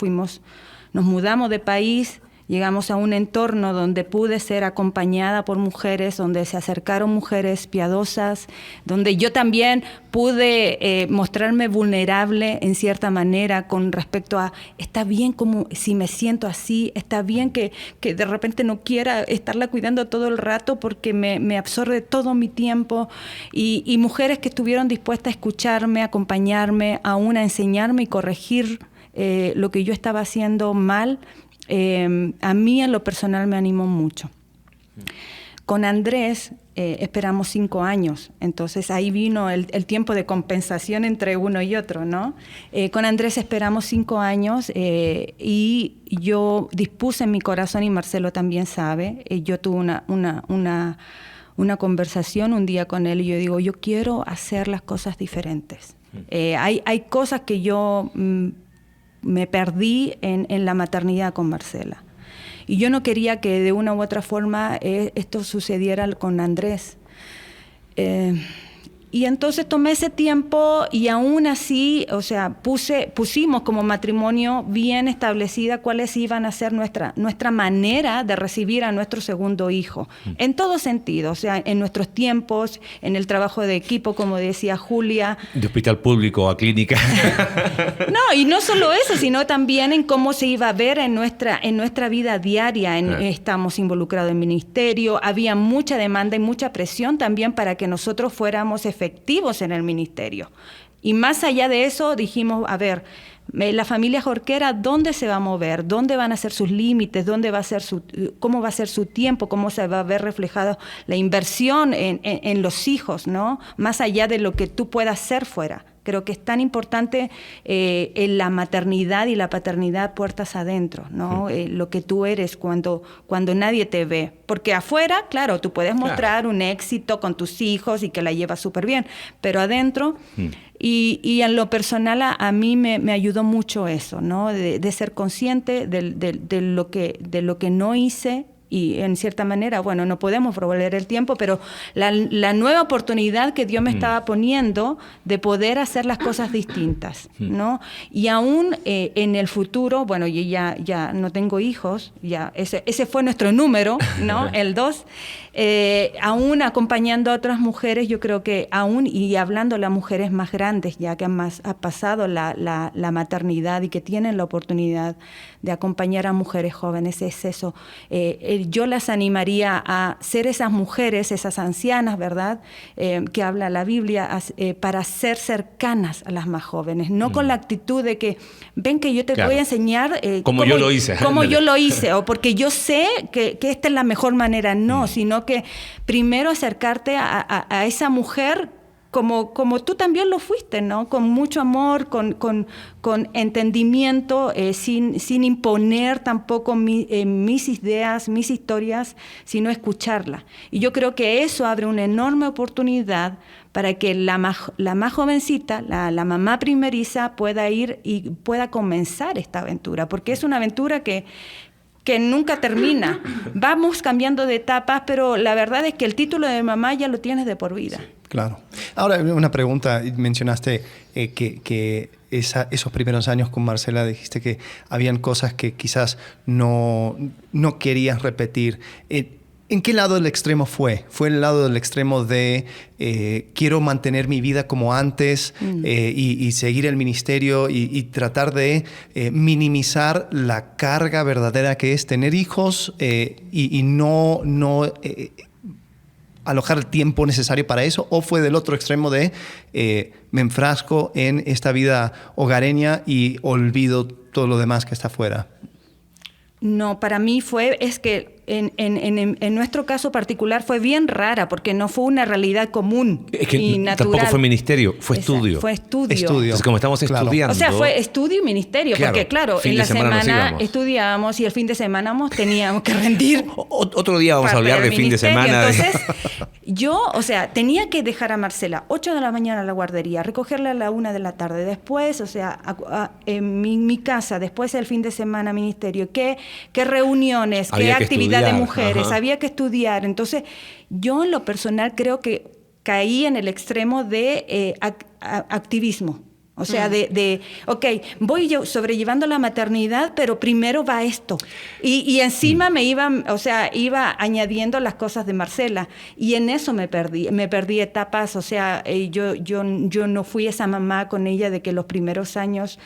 [SPEAKER 4] mudamos de país, llegamos a un entorno donde pude ser acompañada por mujeres, donde se acercaron mujeres piadosas, donde yo también pude mostrarme vulnerable en cierta manera con respecto a, está bien como si me siento así, está bien que de repente no quiera estarla cuidando todo el rato porque me absorbe todo mi tiempo y mujeres que estuvieron dispuestas a escucharme, a acompañarme, aún a enseñarme y corregir lo que yo estaba haciendo mal. A mí en lo personal me animó mucho. Con Andrés esperamos 5 años, entonces ahí vino el tiempo de compensación entre uno y otro, ¿no? Con Andrés esperamos 5 años y yo dispuse en mi corazón, y Marcelo también sabe, yo tuve una conversación un día con él y yo digo, yo quiero hacer las cosas diferentes. Hay cosas que yo me perdí en la maternidad con Marcela. Y yo no quería que de una u otra forma esto sucediera con Andrés. Y entonces tomé ese tiempo y aún así, o sea, pusimos como matrimonio bien establecida cuáles iban a ser nuestra manera de recibir a nuestro segundo hijo. En todo sentido, o sea, en nuestros tiempos, en el trabajo de equipo, como decía Julia.
[SPEAKER 3] De hospital público a clínica.
[SPEAKER 4] No, y no solo eso, sino también en cómo se iba a ver en nuestra vida diaria. Estamos involucrados en ministerio, había mucha demanda y mucha presión también para que nosotros fuéramos efectivos en el ministerio. Y más allá de eso, dijimos, a ver, la familia Jorquera, ¿dónde se va a mover? ¿Dónde van a ser sus límites? ¿Cómo va a ser su tiempo? ¿Cómo se va a ver reflejada la inversión en los hijos, ¿no? Más allá de lo que tú puedas hacer fuera. Creo que es tan importante en la maternidad y la paternidad puertas adentro, ¿no? Lo que tú eres cuando nadie te ve. Porque afuera, claro, tú puedes mostrar un éxito con tus hijos y que la llevas súper bien, pero adentro... Y en lo personal a mí me ayudó mucho eso, ¿no? De ser consciente de lo que no hice. Y en cierta manera, bueno, no podemos volver el tiempo, pero la nueva oportunidad que Dios me estaba poniendo de poder hacer las cosas distintas, ¿no? Y aún en el futuro, bueno, yo ya no tengo hijos, ya ese fue nuestro número, ¿no? El 2. Aún acompañando a otras mujeres, yo creo que aún, y hablando a las mujeres más grandes, ya que ha pasado la maternidad y que tienen la oportunidad de acompañar a mujeres jóvenes, es eso. Yo las animaría a ser esas mujeres, esas ancianas, ¿verdad?, que habla la Biblia, para ser cercanas a las más jóvenes, no con la actitud de que, ven que yo te voy a enseñar
[SPEAKER 3] como yo lo hice.
[SPEAKER 4] Como yo lo hice, o porque yo sé que esta es la mejor manera, no, sino que primero acercarte a esa mujer como tú también lo fuiste, ¿no? Con mucho amor, con entendimiento, sin imponer tampoco mis ideas, mis historias, sino escucharla. Y yo creo que eso abre una enorme oportunidad para que la más jovencita, la mamá primeriza, pueda ir y pueda comenzar esta aventura, porque es una aventura que nunca termina. Vamos cambiando de etapas, pero la verdad es que el título de mamá ya lo tienes de por vida.
[SPEAKER 2] Claro. Ahora, una pregunta. Mencionaste que esos primeros años con Marcela dijiste que habían cosas que quizás no querías repetir. ¿En qué lado del extremo fue? ¿Fue el lado del extremo de quiero mantener mi vida como antes y seguir el ministerio y tratar de minimizar la carga verdadera que es tener hijos y no alojar el tiempo necesario para eso? ¿O fue del otro extremo de me enfrasco en esta vida hogareña y olvido todo lo demás que está afuera?
[SPEAKER 4] No, para mí es que en nuestro caso particular fue bien rara, porque no fue una realidad común
[SPEAKER 3] Es que
[SPEAKER 4] y natural.
[SPEAKER 3] tampoco fue ministerio, fue
[SPEAKER 4] Exacto,
[SPEAKER 3] estudio.
[SPEAKER 4] fue estudio.
[SPEAKER 3] Entonces, como estamos estudiando...
[SPEAKER 4] O sea, fue estudio y ministerio,
[SPEAKER 3] Claro,
[SPEAKER 4] porque claro,
[SPEAKER 3] fin
[SPEAKER 4] en
[SPEAKER 3] de
[SPEAKER 4] la
[SPEAKER 3] semana nos
[SPEAKER 4] semana
[SPEAKER 3] íbamos.
[SPEAKER 4] estudiábamos y el fin de semana teníamos que rendir.
[SPEAKER 3] Otro día vamos a
[SPEAKER 4] parte
[SPEAKER 3] hablar de
[SPEAKER 4] del
[SPEAKER 3] fin de
[SPEAKER 4] ministerio.
[SPEAKER 3] semana.
[SPEAKER 4] Entonces, yo, o sea, tenía que dejar a Marcela 8 de la mañana a la guardería, recogerla a la 1 de la tarde. Después, o sea, en mi casa, después el fin de semana ministerio. ¿Qué reuniones, qué
[SPEAKER 3] Había que
[SPEAKER 4] actividad de
[SPEAKER 3] estudiar,
[SPEAKER 4] mujeres?
[SPEAKER 3] ajá.
[SPEAKER 4] Había que estudiar. Entonces, yo en lo personal creo que caí en el extremo de activismo. O sea, ok, voy yo sobrellevando la maternidad, pero primero va esto. Y encima iba añadiendo las cosas de Marcela. Y en eso me perdí etapas. O sea, yo no fui esa mamá con ella de que los primeros años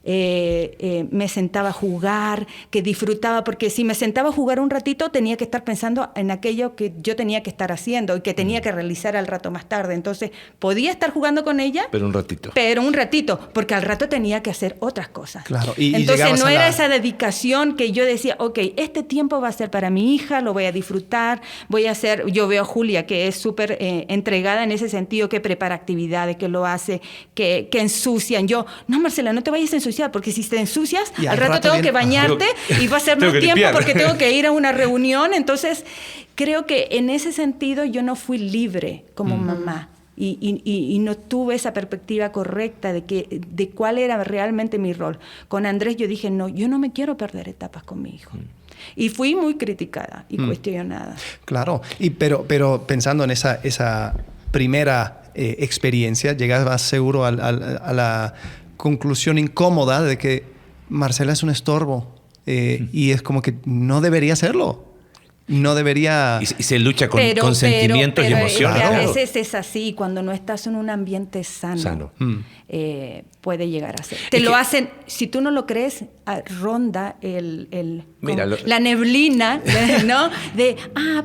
[SPEAKER 4] me sentaba a jugar, que disfrutaba, porque si me sentaba a jugar un ratito tenía que estar pensando en aquello que yo tenía que estar haciendo y que tenía que realizar al rato más tarde. Entonces, podía estar jugando con ella,
[SPEAKER 3] Pero un ratito.
[SPEAKER 4] porque al rato tenía que hacer otras cosas.
[SPEAKER 2] Claro, y
[SPEAKER 4] entonces
[SPEAKER 2] llegabas
[SPEAKER 4] no
[SPEAKER 2] a
[SPEAKER 4] era
[SPEAKER 2] la-
[SPEAKER 4] esa dedicación que yo decía, ok, este tiempo va a ser para mi hija, lo voy a disfrutar, voy a hacer, yo veo a Julia que es súper entregada en ese sentido, que prepara actividades, que lo hace, que ensucian. Yo, no, Marcela, no te vayas a ensuciar, porque si te ensucias,
[SPEAKER 2] Y
[SPEAKER 4] al rato tengo
[SPEAKER 2] viene-
[SPEAKER 4] que bañarte y va a ser
[SPEAKER 3] Tengo
[SPEAKER 4] más
[SPEAKER 3] que
[SPEAKER 4] tiempo
[SPEAKER 3] limpiar.
[SPEAKER 4] porque tengo que ir a una reunión. Entonces, creo que en ese sentido yo no fui libre como mamá. Y no tuve esa perspectiva correcta de cuál era realmente mi rol. Con Andrés yo dije, no, yo no me quiero perder etapas con mi hijo. Y fui muy criticada y cuestionada.
[SPEAKER 2] Claro, pero pensando en esa primera experiencia, llegabas seguro a la conclusión incómoda de que Marcela es un estorbo y es como que no debería serlo. No debería...
[SPEAKER 3] Y se lucha con sentimientos y emociones.
[SPEAKER 4] A
[SPEAKER 3] Claro.
[SPEAKER 4] veces es así, cuando no estás en un ambiente sano. Puede llegar a ser. Te lo hacen, si tú no lo crees, ronda
[SPEAKER 3] Mira,
[SPEAKER 4] la neblina, ¿no?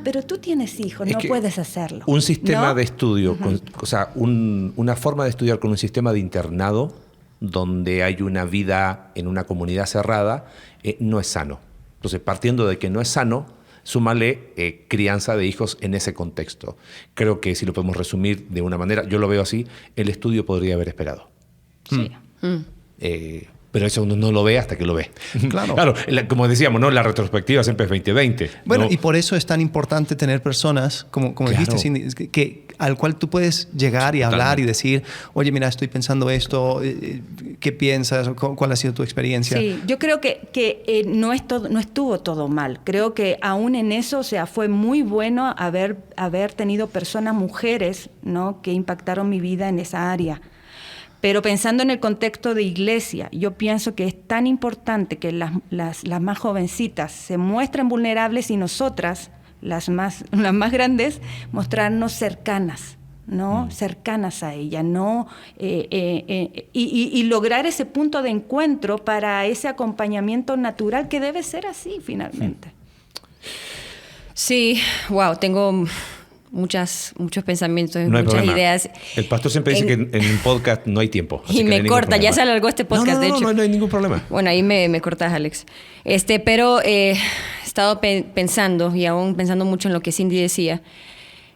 [SPEAKER 4] Pero tú tienes hijos,
[SPEAKER 3] Es
[SPEAKER 4] no
[SPEAKER 3] que
[SPEAKER 4] puedes hacerlo.
[SPEAKER 3] Un sistema
[SPEAKER 4] ¿no?
[SPEAKER 3] de estudio, o sea, una forma de estudiar con un sistema de internado donde hay una vida en una comunidad cerrada, no es sano. Entonces, partiendo de que no es sano, súmale crianza de hijos en ese contexto. Creo que si lo podemos resumir de una manera, yo lo veo así, el estudio podría haber esperado.
[SPEAKER 4] Sí.
[SPEAKER 3] Pero eso uno no lo ve hasta que lo ve.
[SPEAKER 2] Claro.
[SPEAKER 3] Claro, como decíamos, ¿no? La retrospectiva siempre es 2020.
[SPEAKER 2] Bueno,
[SPEAKER 3] ¿no?
[SPEAKER 2] y por eso es tan importante tener personas, como
[SPEAKER 3] Claro.
[SPEAKER 2] dijiste, Cindy, al cual tú puedes llegar y hablar
[SPEAKER 3] Totalmente.
[SPEAKER 2] y decir, oye, mira, estoy pensando esto, ¿qué piensas? ¿Cuál ha sido tu experiencia?
[SPEAKER 4] Sí, yo creo que no estuvo todo mal. Creo que aún en eso, o sea, fue muy bueno haber tenido personas, mujeres, ¿no? que impactaron mi vida en esa área. Pero pensando en el contexto de iglesia, yo pienso que es tan importante que las más jovencitas se muestren vulnerables y nosotras, las más grandes, mostrarnos cercanas, ¿no? Cercanas a ella, ¿no? Y lograr ese punto de encuentro para ese acompañamiento natural que debe ser así finalmente.
[SPEAKER 5] Sí, wow, tengo muchos pensamientos,
[SPEAKER 3] No hay
[SPEAKER 5] muchas
[SPEAKER 3] problema.
[SPEAKER 5] ideas.
[SPEAKER 3] El pastor siempre dice que en un podcast no hay tiempo. así
[SPEAKER 5] Y
[SPEAKER 3] que no
[SPEAKER 5] me
[SPEAKER 3] hay ningún
[SPEAKER 5] corta, ya
[SPEAKER 3] problema.
[SPEAKER 5] se alargó este podcast, de hecho.
[SPEAKER 3] No hay ningún problema.
[SPEAKER 5] Bueno, ahí me cortas, Alex. Pero he estado pensando, y aún pensando mucho en lo que Cindy decía.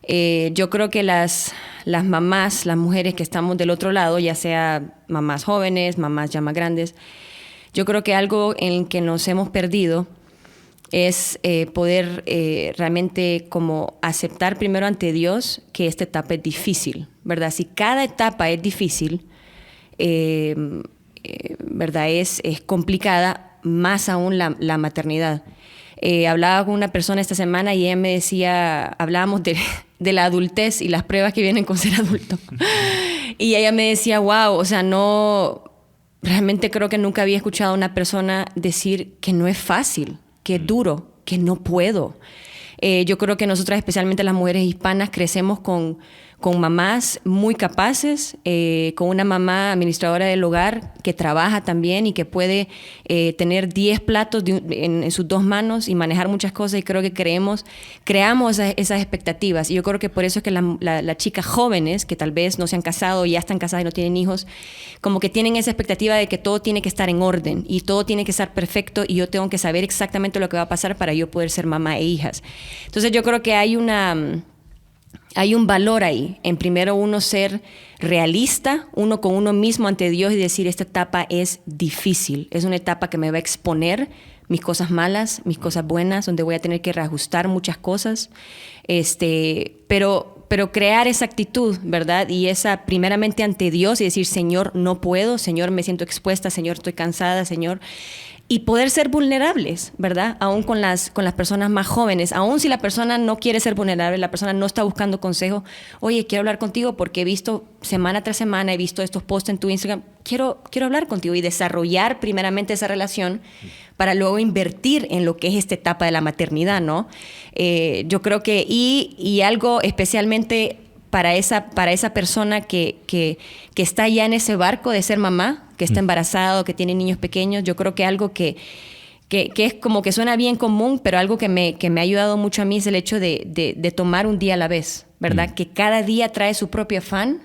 [SPEAKER 5] Yo creo que las mamás, las mujeres que estamos del otro lado, ya sea mamás jóvenes, mamás ya más grandes, yo creo que algo en que nos hemos perdido es poder realmente como aceptar primero ante Dios que esta etapa es difícil, ¿verdad? Si cada etapa es difícil, ¿verdad? Es complicada, más aún la maternidad. Hablaba con una persona esta semana y ella me decía, hablábamos de la adultez y las pruebas que vienen con ser adulto. Y ella me decía, wow, o sea, realmente creo que nunca había escuchado a una persona decir que no es fácil, que es duro, que no puedo. Yo creo que nosotras, especialmente las mujeres hispanas, crecemos con con mamás muy capaces, con una mamá administradora del hogar que trabaja también y que puede tener 10 platos en sus 2 manos y manejar muchas cosas, y creo que creamos esas expectativas. Y yo creo que por eso es que las chicas jóvenes que tal vez no se han casado, ya están casadas y no tienen hijos, como que tienen esa expectativa de que todo tiene que estar en orden y todo tiene que estar perfecto y yo tengo que saber exactamente lo que va a pasar para yo poder ser mamá e hijas. Entonces yo creo que hay un valor ahí, en primero uno ser realista, uno con uno mismo ante Dios y decir, esta etapa es difícil, es una etapa que me va a exponer mis cosas malas, mis cosas buenas, donde voy a tener que reajustar muchas cosas, pero crear esa actitud, ¿verdad? Y esa primeramente ante Dios y decir, Señor, no puedo, Señor, me siento expuesta, Señor, estoy cansada, Señor. Y poder ser vulnerables, ¿verdad? Aún con las personas más jóvenes. Aún si la persona no quiere ser vulnerable, la persona no está buscando consejo. Oye, quiero hablar contigo porque he visto semana tras semana, he visto estos posts en tu Instagram. Quiero hablar contigo y desarrollar primeramente esa relación para luego invertir en lo que es esta etapa de la maternidad, ¿no? Yo creo que, y algo especialmente para esa persona que está ya en ese barco de ser mamá, que está embarazado, que tiene niños pequeños, yo creo que algo que es como que suena bien común, pero algo que me ha ayudado mucho a mí es el hecho de tomar un día a la vez, ¿verdad? Que cada día trae su propio afán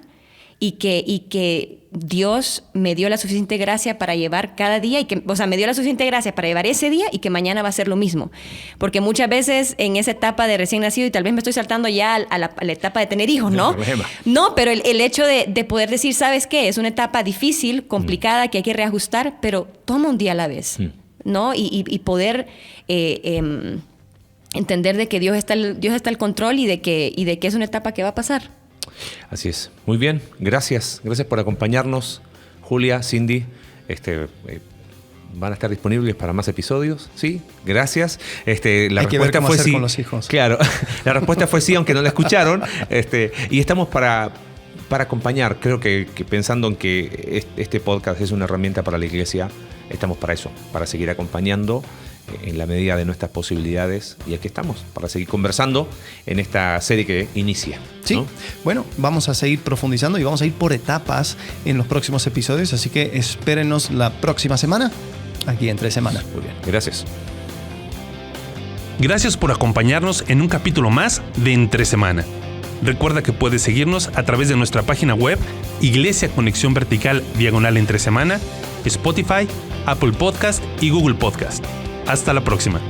[SPEAKER 5] y que Dios me dio la suficiente gracia para llevar cada día, me dio la suficiente gracia para llevar ese día y que mañana va a ser lo mismo. Porque muchas veces en esa etapa de recién nacido, y tal vez me estoy saltando ya a la etapa de tener hijos, ¿no? No, pero el hecho de poder decir, ¿sabes qué? Es una etapa difícil, complicada, que hay que reajustar, pero toma un día a la vez, ¿no? Y poder entender de que Dios está al control y de que es una etapa que va a pasar.
[SPEAKER 3] Así es. Muy bien. Gracias. Gracias por acompañarnos, Julia, Cindy. ¿Van a estar disponibles para más episodios? Sí. Gracias. La respuesta fue sí.
[SPEAKER 2] Con los hijos.
[SPEAKER 3] Claro. La respuesta fue sí, aunque no la escucharon. Y estamos para acompañar. Creo que pensando en que este podcast es una herramienta para la iglesia, estamos para eso, para seguir acompañando en la medida de nuestras posibilidades, y aquí estamos para seguir conversando en esta serie que inicia, ¿no?
[SPEAKER 2] Sí, bueno, vamos a seguir profundizando y vamos a ir por etapas en los próximos episodios, así que espérenos la próxima semana aquí Entre Semana.
[SPEAKER 3] Muy bien, gracias.
[SPEAKER 1] Gracias por acompañarnos en un capítulo más de Entre Semana. Recuerda que puedes seguirnos a través de nuestra página web Iglesia Conexión Vertical /Entre Semana, Spotify, Apple Podcast y Google Podcast. Hasta la próxima.